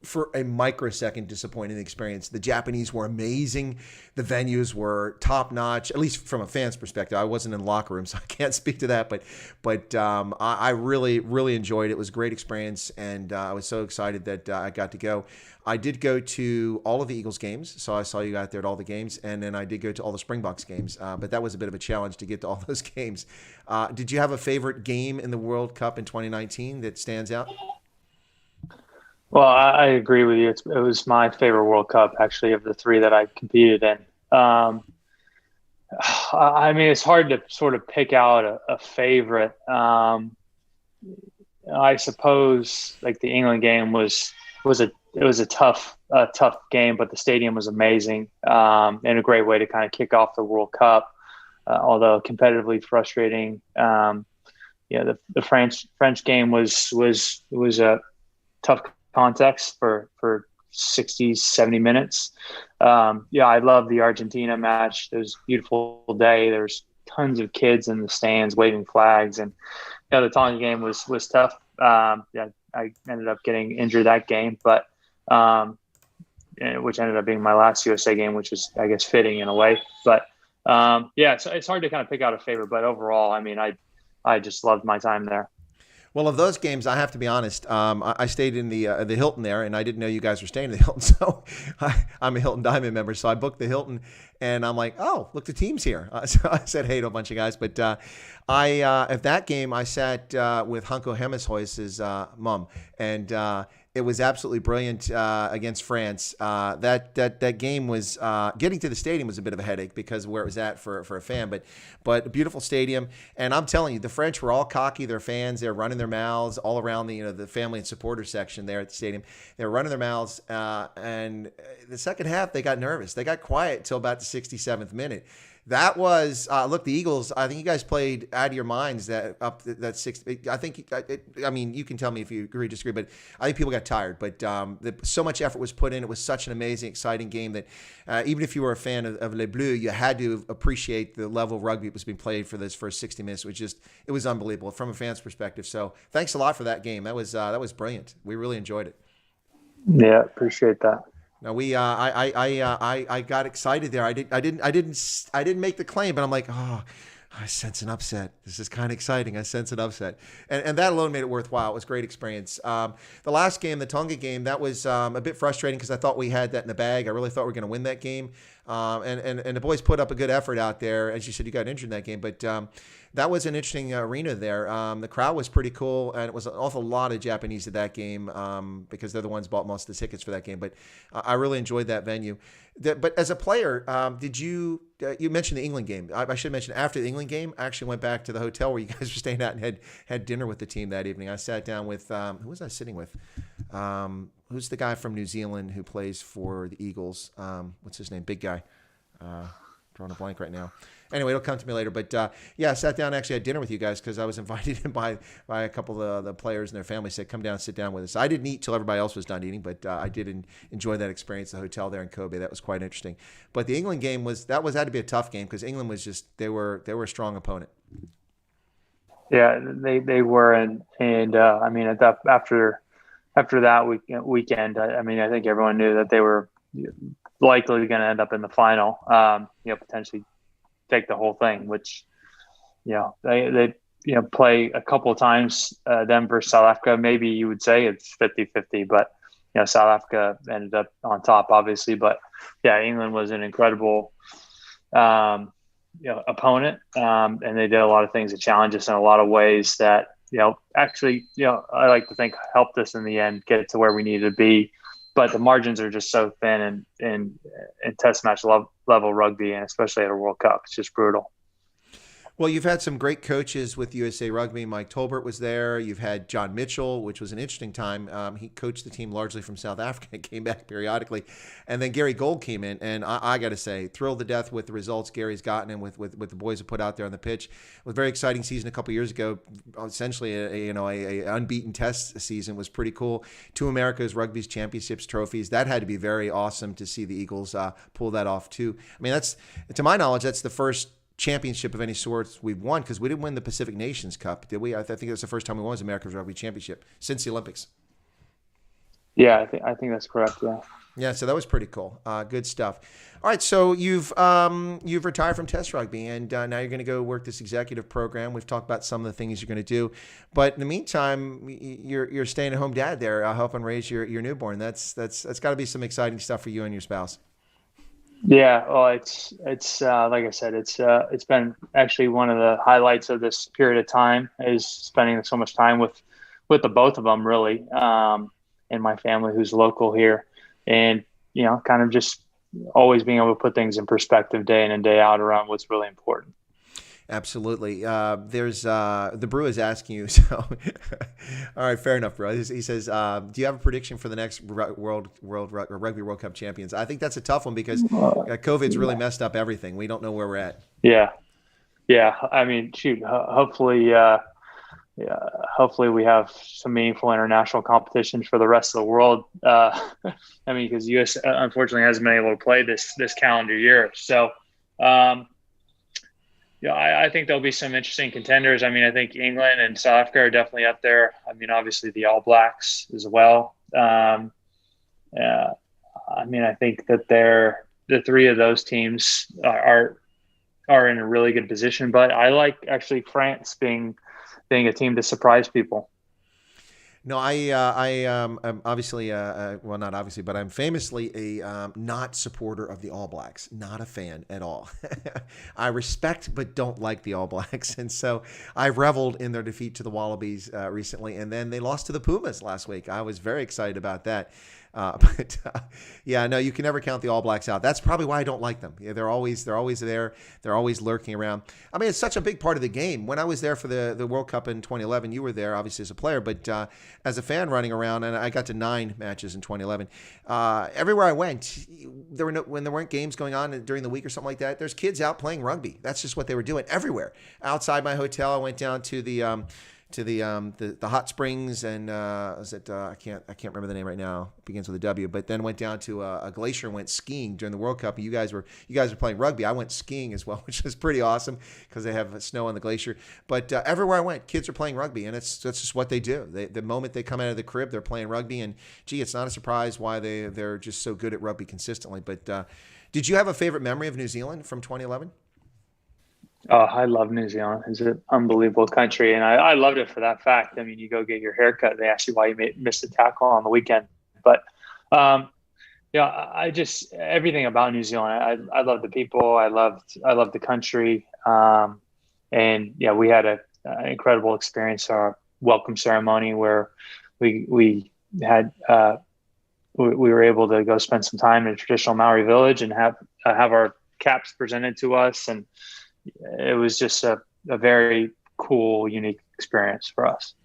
for a microsecond disappointed in the experience. The Japanese were amazing. The venues were top notch, at least from a fan's perspective. I wasn't in the locker room, so I can't speak to that. But I really, really enjoyed it. It was a great experience, and I was so excited that I got to go. I did go to all of the Eagles games, so I saw you out there at all the games, and then I did go to all the Springboks games. But that was a bit of a challenge to get to all those games. Did you have a favorite game in the World Cup in 2019 that stands out? Well, I agree with you. It was my favorite World Cup, actually, of the three that I competed in. I mean, it's hard to sort of pick out a favorite. I suppose like the England game was a tough game, but the stadium was amazing and a great way to kind of kick off the World Cup. Although competitively frustrating, the French game was a tough context for 60, 70 minutes. I love the Argentina match. It was a beautiful day. There's tons of kids in the stands waving flags, and the Tonga game was tough. I ended up getting injured that game, but which ended up being my last USA game, which is, I guess, fitting in a way. But it's hard to kind of pick out a favorite. But overall, I mean, I just loved my time there. Well, of those games, I have to be honest. I stayed in the Hilton there, and I didn't know you guys were staying in the Hilton. So I'm a Hilton Diamond member, so I booked the Hilton, and I'm like, oh, look, the team's here. So I said hey to a bunch of guys. But at that game, I sat with Hanko Hemeshuis's mom, and it was absolutely brilliant against France. That game was getting to the stadium was a bit of a headache because of where it was at for a fan, but a beautiful stadium. And I'm telling you, the French were all cocky. Their fans, they're running their mouths all around the family and supporter section there at the stadium. They were running their mouths, and the second half they got nervous. They got quiet till about the 67th minute. That was look, the Eagles. I think you guys played out of your minds that six. I think I mean, you can tell me if you agree or disagree, but I think people got tired. But so much effort was put in. It was such an amazing, exciting game that even if you were a fan of Les Bleus, you had to appreciate the level of rugby that was being played for those first 60 minutes. It was unbelievable from a fan's perspective. So thanks a lot for that game. That was brilliant. We really enjoyed it. Yeah, appreciate that. No, I got excited there. I didn't make the claim, but I'm like, oh, I sense an upset. This is kind of exciting. I sense an upset, and that alone made it worthwhile. It was a great experience. The last game, the Tonga game, that was a bit frustrating because I thought we had that in the bag. I really thought we were going to win that game, and the boys put up a good effort out there. As you said, you got injured in that game, but that was an interesting arena there. The crowd was pretty cool, and it was an awful lot of Japanese at that game because they're the ones who bought most of the tickets for that game. But I really enjoyed that venue. But as a player, did you mentioned the England game? I should mention after the England game, I actually went back to the hotel where you guys were staying at and had dinner with the team that evening. I sat down with who was I sitting with? Who's the guy from New Zealand who plays for the Eagles? What's his name? Big guy. Drawing a blank right now. Anyway, it'll come to me later. But I sat down and actually had dinner with you guys because I was invited in by a couple of the players and their families. Said, come down and sit down with us. I didn't eat till everybody else was done eating, but I did enjoy that experience. The hotel there in Kobe, that was quite interesting. But the England game had to be a tough game because England was just they were a strong opponent. Yeah, they were, and I mean after that weekend, I mean I think everyone knew that they were likely going to end up in the final. Potentially take the whole thing, which they play a couple of times them versus South Africa. Maybe you would say it's 50-50, but South Africa ended up on top, obviously. But yeah, England was an incredible opponent, and they did a lot of things to challenge us in a lot of ways that actually I like to think helped us in the end get to where we needed to be. But the margins are just so thin in test match level rugby, and especially at a World Cup. It's just brutal. Well, you've had some great coaches with USA Rugby. Mike Tolbert was there. You've had John Mitchell, which was an interesting time. He coached the team largely from South Africa and came back periodically. And then Gary Gold came in, and I got to say, thrilled to death with the results Gary's gotten and with the boys have put out there on the pitch. It was a very exciting season a couple years ago. Essentially, a unbeaten test season was pretty cool. 2 America's Rugby's Championships trophies. That had to be very awesome to see the Eagles pull that off too. I mean, that's, to my knowledge, that's the first championship of any sorts we've won, because we didn't win the Pacific Nations Cup, did we? I think that's the first time we won as America's Rugby Championship since the Olympics. Yeah, I think that's correct. Yeah, so that was pretty cool. Good stuff. All right, so you've retired from Test Rugby, and now you're going to go work this executive program. We've talked about some of the things you're going to do, but in the meantime, you're staying at home dad there, helping raise your newborn. That's got to be some exciting stuff for you and your spouse. Yeah, well, it's like I said, it's been actually one of the highlights of this period of time is spending so much time with the both of them, really, and my family who's local here, and kind of just always being able to put things in perspective day in and day out around what's really important. Absolutely. There's the Brew is asking you. So, all right, fair enough, bro. He says, "Do you have a prediction for the next Rugby World Cup champions?" I think that's a tough one because COVID's really messed up everything. We don't know where we're at. Yeah. I mean, shoot. Hopefully we have some meaningful international competitions for the rest of the world. I mean, because U.S. unfortunately hasn't been able to play this calendar year. So. I think there'll be some interesting contenders. I mean, I think England and South Africa are definitely up there. I mean, obviously the All Blacks as well. I mean, I think that the 3 of those teams are in a really good position. But I like actually France being a team to surprise people. No, I'm obviously, well, not obviously, but I'm famously a not supporter of the All Blacks. Not a fan at all. I respect but don't like the All Blacks, and so I reveled in their defeat to the Wallabies recently, and then they lost to the Pumas last week. I was very excited about that. Yeah, no, you can never count the All Blacks out. That's probably why I don't like them. Yeah, they're always there. They're always lurking around. I mean, it's such a big part of the game. When I was there for the World Cup in 2011, you were there, obviously, as a player, but as a fan running around, and I got to 9 matches in 2011. Everywhere I went, when there weren't games going on during the week or something like that, there's kids out playing rugby. That's just what they were doing everywhere. Outside my hotel, I went down to the hot springs, and was it I can't remember the name right now. It begins with a W. But then went down to a glacier and went skiing during the World Cup. And you guys were playing rugby. I went skiing as well, which was pretty awesome because they have snow on the glacier. But everywhere I went, kids are playing rugby, and that's just what they do. The moment they come out of the crib, they're playing rugby. And gee, it's not a surprise why they're just so good at rugby consistently. But did you have a favorite memory of New Zealand from 2011? Oh, I love New Zealand. It's an unbelievable country. And I loved it for that fact. I mean, you go get your haircut, they ask you why you missed a tackle on the weekend. But, I just, everything about New Zealand, I love the people. I loved the country. And yeah, we had an incredible experience, our welcome ceremony where we had, we were able to go spend some time in a traditional Maori village and have our caps presented to us. And it was just a very cool, unique experience for us.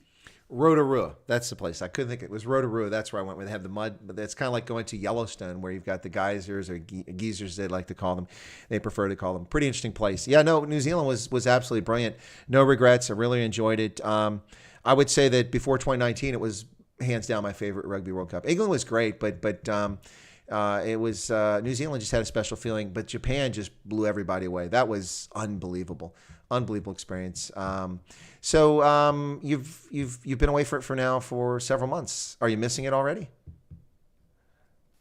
Rotorua, that's the place. I couldn't think it was Rotorua. That's where I went. Where they have the mud, but it's kind of like going to Yellowstone, where you've got the geysers or geezers, they like to call them. They prefer to call them. Pretty interesting place. Yeah, no, New Zealand was absolutely brilliant. No regrets. I really enjoyed it. I would say that before 2019, it was hands down my favorite Rugby World Cup. England was great, but it was New Zealand just had a special feeling, but Japan just blew everybody away. That was unbelievable experience. So you've been away for now for several months. Are you missing it already?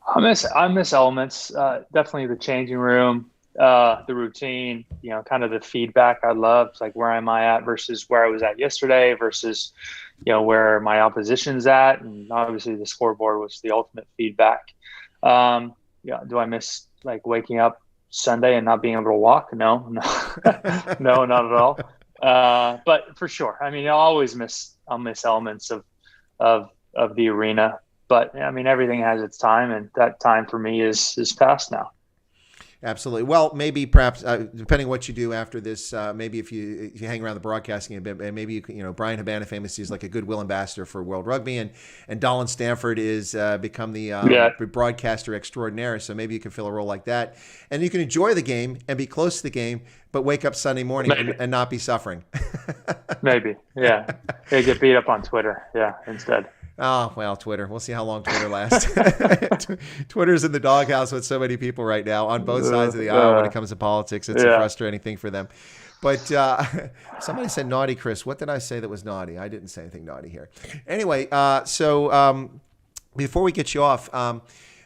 I miss elements. Definitely the changing room, the routine. Kind of the feedback I loved, like where am I at versus where I was at yesterday versus where my opposition's at, and obviously the scoreboard was the ultimate feedback. Do I miss like waking up Sunday and not being able to walk? No, no, not at all. But for sure, I mean, I'll miss elements of the arena, but I mean, everything has its time, and that time for me is past now. Absolutely. Well, maybe perhaps depending on what you do after this, maybe if you hang around the broadcasting a bit, maybe Brian Habana famously is like a goodwill ambassador for World Rugby, and Dolan Stanford is become the broadcaster extraordinaire. So maybe you can fill a role like that, and you can enjoy the game and be close to the game, but wake up Sunday morning and not be suffering. Maybe, yeah. They get beat up on Twitter, instead. Oh, well, Twitter. We'll see how long Twitter lasts. Twitter's in the doghouse with so many people right now on both sides of the aisle when it comes to politics. It's a frustrating thing for them. But somebody said naughty, Chris. What did I say that was naughty? I didn't say anything naughty here. Anyway, so before we get you off,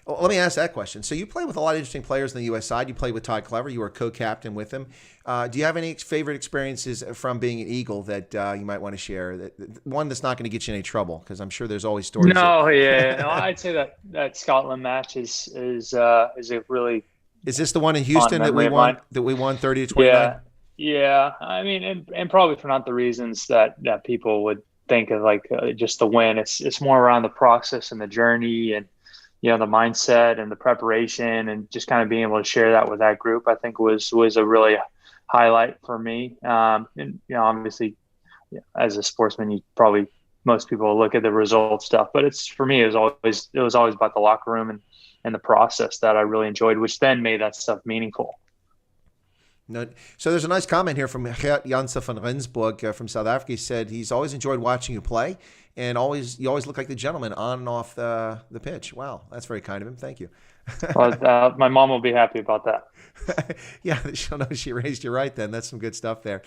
let me ask that question. So you play with a lot of interesting players on the U.S. side. You played with Todd Clever. You were co-captain with him. Do you have any favorite experiences from being an Eagle that you might want to share? One that's not going to get you in any trouble, because I'm sure there's always stories. No, I'd say that Scotland match is a really. Is this the one in Houston that we won 30-29? Yeah. I mean, and probably for not the reasons that people would think of, like just the win. It's more around the process and the journey and the mindset and the preparation, and just kind of being able to share that with that group, I think was a really highlight for me. And obviously, as a sportsman, most people will look at the result stuff, but for me, it was always about the locker room and the process that I really enjoyed, which then made that stuff meaningful. No, so there's a nice comment here from Gert Janssen van Rensburg from South Africa. He said he's always enjoyed watching you play, and you always look like the gentleman on and off the pitch. Wow, that's very kind of him. Thank you. Well, my mom will be happy about that. Yeah, she'll know she raised you right. Then that's some good stuff there.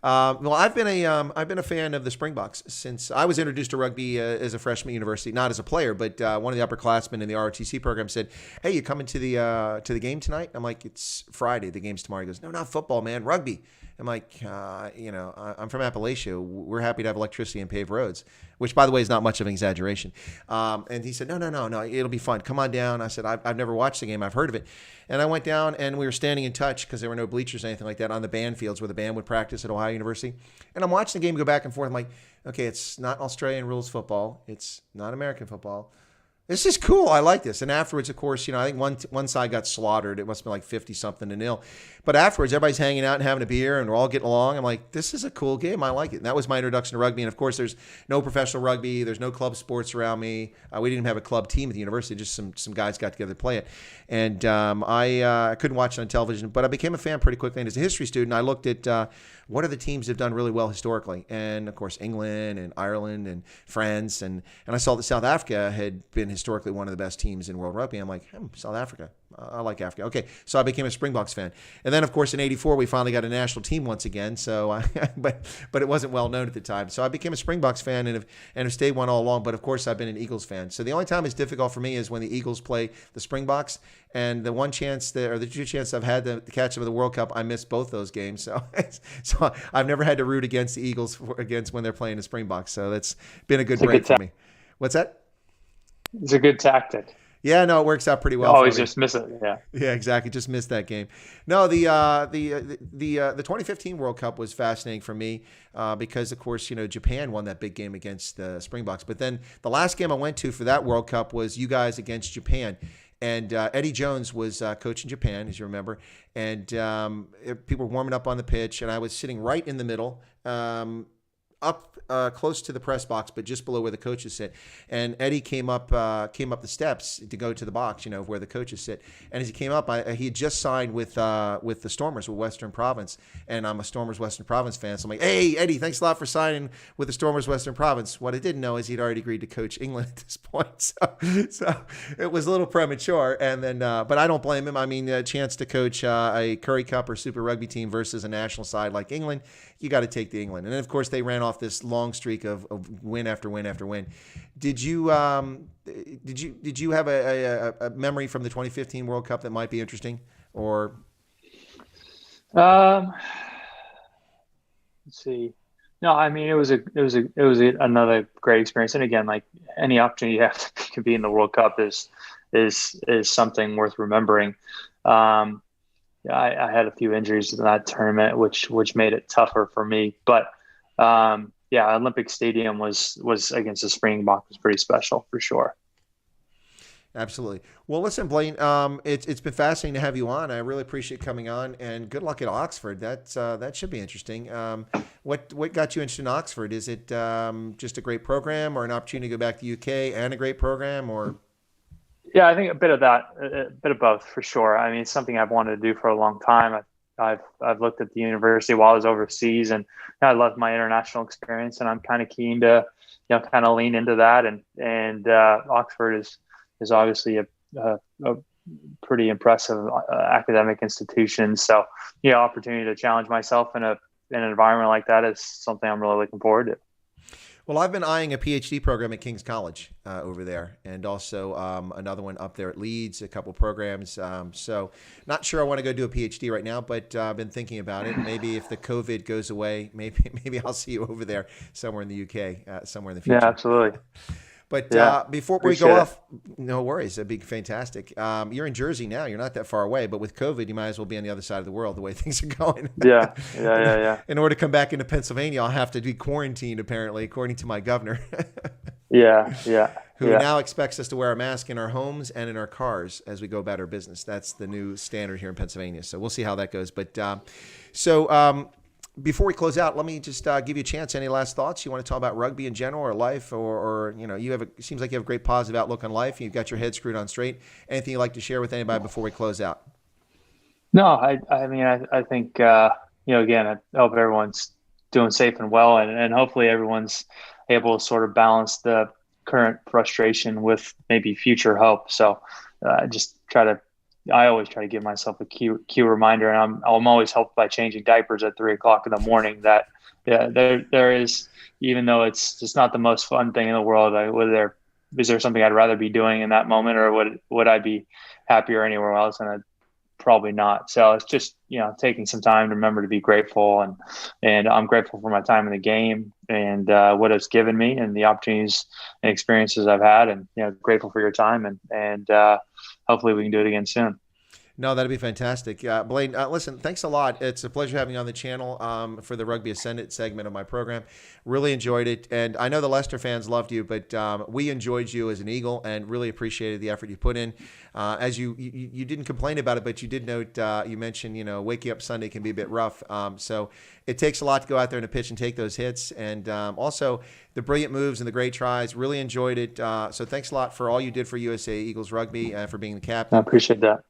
Well, I've been a fan of the Springboks since I was introduced to rugby as a freshman at university, not as a player, but one of the upperclassmen in the ROTC program said, "Hey, you coming to the game tonight?" I'm like, "It's Friday. The game's tomorrow." He goes, "No, not football, man. Rugby." I'm like, I'm from Appalachia. We're happy to have electricity and paved roads, which, by the way, is not much of an exaggeration. And he said, no, it'll be fun. Come on down. I said, I've never watched the game. I've heard of it. And I went down, and we were standing in touch because there were no bleachers or anything like that on the band fields where the band would practice at Ohio University. And I'm watching the game go back and forth. I'm like, okay, it's not Australian rules football. It's not American football. This is cool. I like this. And afterwards, of course, I think one side got slaughtered. It must have been like 50-something-0. But afterwards, everybody's hanging out and having a beer, and we're all getting along. I'm like, this is a cool game. I like it. And that was my introduction to rugby. And, of course, there's no professional rugby. There's no club sports around me. We didn't even have a club team at the university. Just some guys got together to play it. And I couldn't watch it on television. But I became a fan pretty quickly. And as a history student, I looked at what are the teams that have done really well historically. And, of course, England and Ireland and France. And I saw that South Africa had been historically one of the best teams in world rugby. I'm like, South Africa. I like Africa. Okay, so I became a Springboks fan. And then, of course, in '84, we finally got a national team once again. So, but it wasn't well known at the time. So I became a Springboks fan and have stayed one all along. But, of course, I've been an Eagles fan. So the only time it's difficult for me is when the Eagles play the Springboks. And the one chance the two chances I've had to catch them in the World Cup, I missed both those games. So I've never had to root against the Eagles against when they're playing the Springboks. So that's been a good break for me. What's that? It's a good tactic. Yeah, no, it works out pretty well. Always just miss it. Yeah. Yeah, exactly. Just missed that game. No, the 2015 World Cup was fascinating for me because, of course, Japan won that big game against the Springboks. But then the last game I went to for that World Cup was you guys against Japan. And Eddie Jones was coaching Japan, as you remember. And people were warming up on the pitch, and I was sitting right in the middle, up close to the press box, but just below where the coaches sit. And Eddie came up the steps to go to the box, where the coaches sit. And as he came up, he had just signed with the Stormers, with Western Province, and I'm a Stormers Western Province fan. So I'm like, hey, Eddie, thanks a lot for signing with the Stormers Western Province. What I didn't know is he'd already agreed to coach England at this point. So it was a little premature. And then, but I don't blame him. I mean, a chance to coach a Currie Cup or Super Rugby team versus a national side like England, you got to take the England. And then, of course, they ran off this long streak of win after win after win. Did you have a memory from the 2015 World Cup that might be interesting? Or let's see. No, I mean it was another great experience. And again, like any opportunity you have to be in the World Cup is something worth remembering. I had a few injuries in that tournament, which made it tougher for me. But Olympic Stadium was against the Springboks was pretty special for sure. Absolutely. Well, listen, Blaine, it's been fascinating to have you on. I really appreciate coming on, and good luck at Oxford. That should be interesting. What got you interested in Oxford? Is it just a great program, or an opportunity to go back to the UK and a great program, or? Yeah, I think a bit of that, a bit of both for sure. I mean, it's something I've wanted to do for a long time. I've looked at the university while I was overseas, and I loved my international experience, and I'm kind of keen to, kind of lean into that. And Oxford is obviously a pretty impressive academic institution. So, opportunity to challenge myself in an environment like that is something I'm really looking forward to. Well, I've been eyeing a PhD program at King's College over there, and also another one up there at Leeds, a couple programs. So not sure I want to go do a PhD right now, but I've been thinking about it. Maybe if the COVID goes away, maybe I'll see you over there somewhere in the UK, somewhere in the future. Yeah, absolutely. But before we go off, no worries. That'd be fantastic. You're in Jersey now. You're not that far away. But with COVID, you might as well be on the other side of the world the way things are going. Yeah. In order to come back into Pennsylvania, I'll have to be quarantined, apparently, according to my governor. Who now expects us to wear a mask in our homes and in our cars as we go about our business. That's the new standard here in Pennsylvania. So we'll see how that goes. But before we close out, let me just give you a chance. Any last thoughts? You want to talk about rugby in general or life, or it seems like you have a great positive outlook on life. You've got your head screwed on straight. Anything you'd like to share with anybody before we close out? No, I think again, I hope everyone's doing safe and well, and hopefully everyone's able to sort of balance the current frustration with maybe future hope. So I always try to give myself a cue reminder, and I'm always helped by changing diapers at 3:00 in the morning. That there is, even though it's just not the most fun thing in the world, is there something I'd rather be doing in that moment, or would I be happier anywhere else? And probably not. So it's just, taking some time to remember to be grateful, and I'm grateful for my time in the game and what it's given me and the opportunities and experiences I've had, and grateful for your time, and hopefully we can do it again soon. No, that'd be fantastic. Blaine, listen, thanks a lot. It's a pleasure having you on the channel for the Rugby Ascendant segment of my program. Really enjoyed it. And I know the Leicester fans loved you, but we enjoyed you as an Eagle and really appreciated the effort you put in. As you didn't complain about it, but you did note, you mentioned, waking up Sunday can be a bit rough. So it takes a lot to go out there in a pitch and take those hits. And also the brilliant moves and the great tries. Really enjoyed it. So thanks a lot for all you did for USA Eagles Rugby, for being the captain. I appreciate that.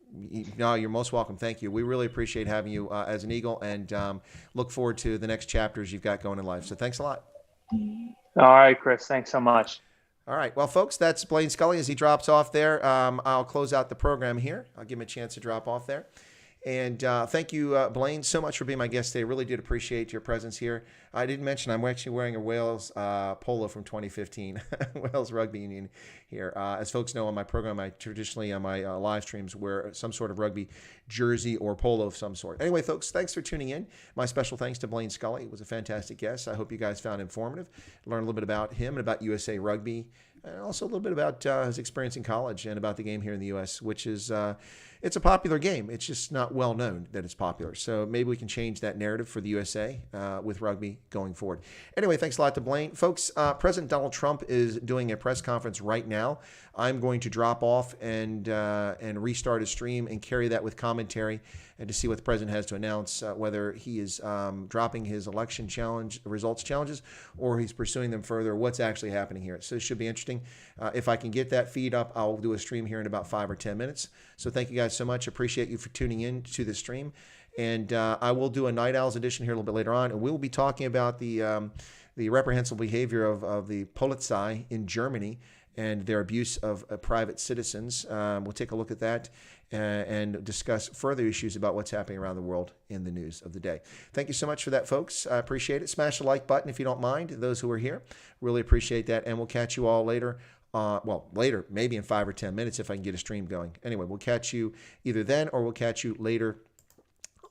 No, you're most welcome. Thank you. We really appreciate having you as an Eagle, and look forward to the next chapters you've got going in life. So thanks a lot. All right, Chris. Thanks so much. All right. Well, folks, that's Blaine Scully as he drops off there. I'll close out the program here. I'll give him a chance to drop off there. And thank you, Blaine, so much for being my guest today. Really did appreciate your presence here. I didn't mention I'm actually wearing a Wales polo from 2015, Wales Rugby Union here. As folks know on my program, I traditionally on my live streams wear some sort of rugby jersey or polo of some sort. Anyway, folks, thanks for tuning in. My special thanks to Blaine Scully. He was a fantastic guest. I hope you guys found it informative. Learn a little bit about him and about USA Rugby, and also a little bit about his experience in college and about the game here in the U.S., which is it's a popular game. It's just not well known that it's popular. So maybe we can change that narrative for the USA with rugby going forward. Anyway, thanks a lot to Blaine. Folks, President Donald Trump is doing a press conference right now. I'm going to drop off and restart a stream and carry that with commentary and to see what the president has to announce, whether he is dropping his election results challenges, or he's pursuing them further, what's actually happening here. So it should be interesting. If I can get that feed up, I'll do a stream here in about 5 or 10 minutes. So thank you guys so much. Appreciate you for tuning in to the stream. And I will do a Night Owls edition here a little bit later on, and we will be talking about the reprehensible behavior of the Polizei in Germany and their abuse of private citizens. We'll take a look at that and discuss further issues about what's happening around the world in the news of the day. Thank you so much for that, folks. I appreciate it. Smash the like button if you don't mind, those who are here. Really appreciate that, and we'll catch you all later. Later, maybe in 5 or 10 minutes if I can get a stream going. Anyway, we'll catch you either then or we'll catch you later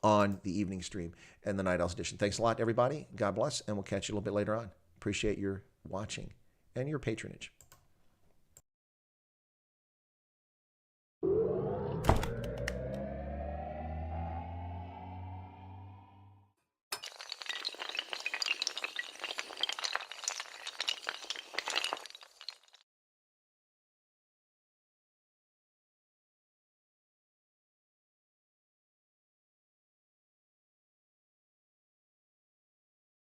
on the evening stream and the Night Owls edition. Thanks a lot, everybody. God bless, and we'll catch you a little bit later on. Appreciate your watching and your patronage.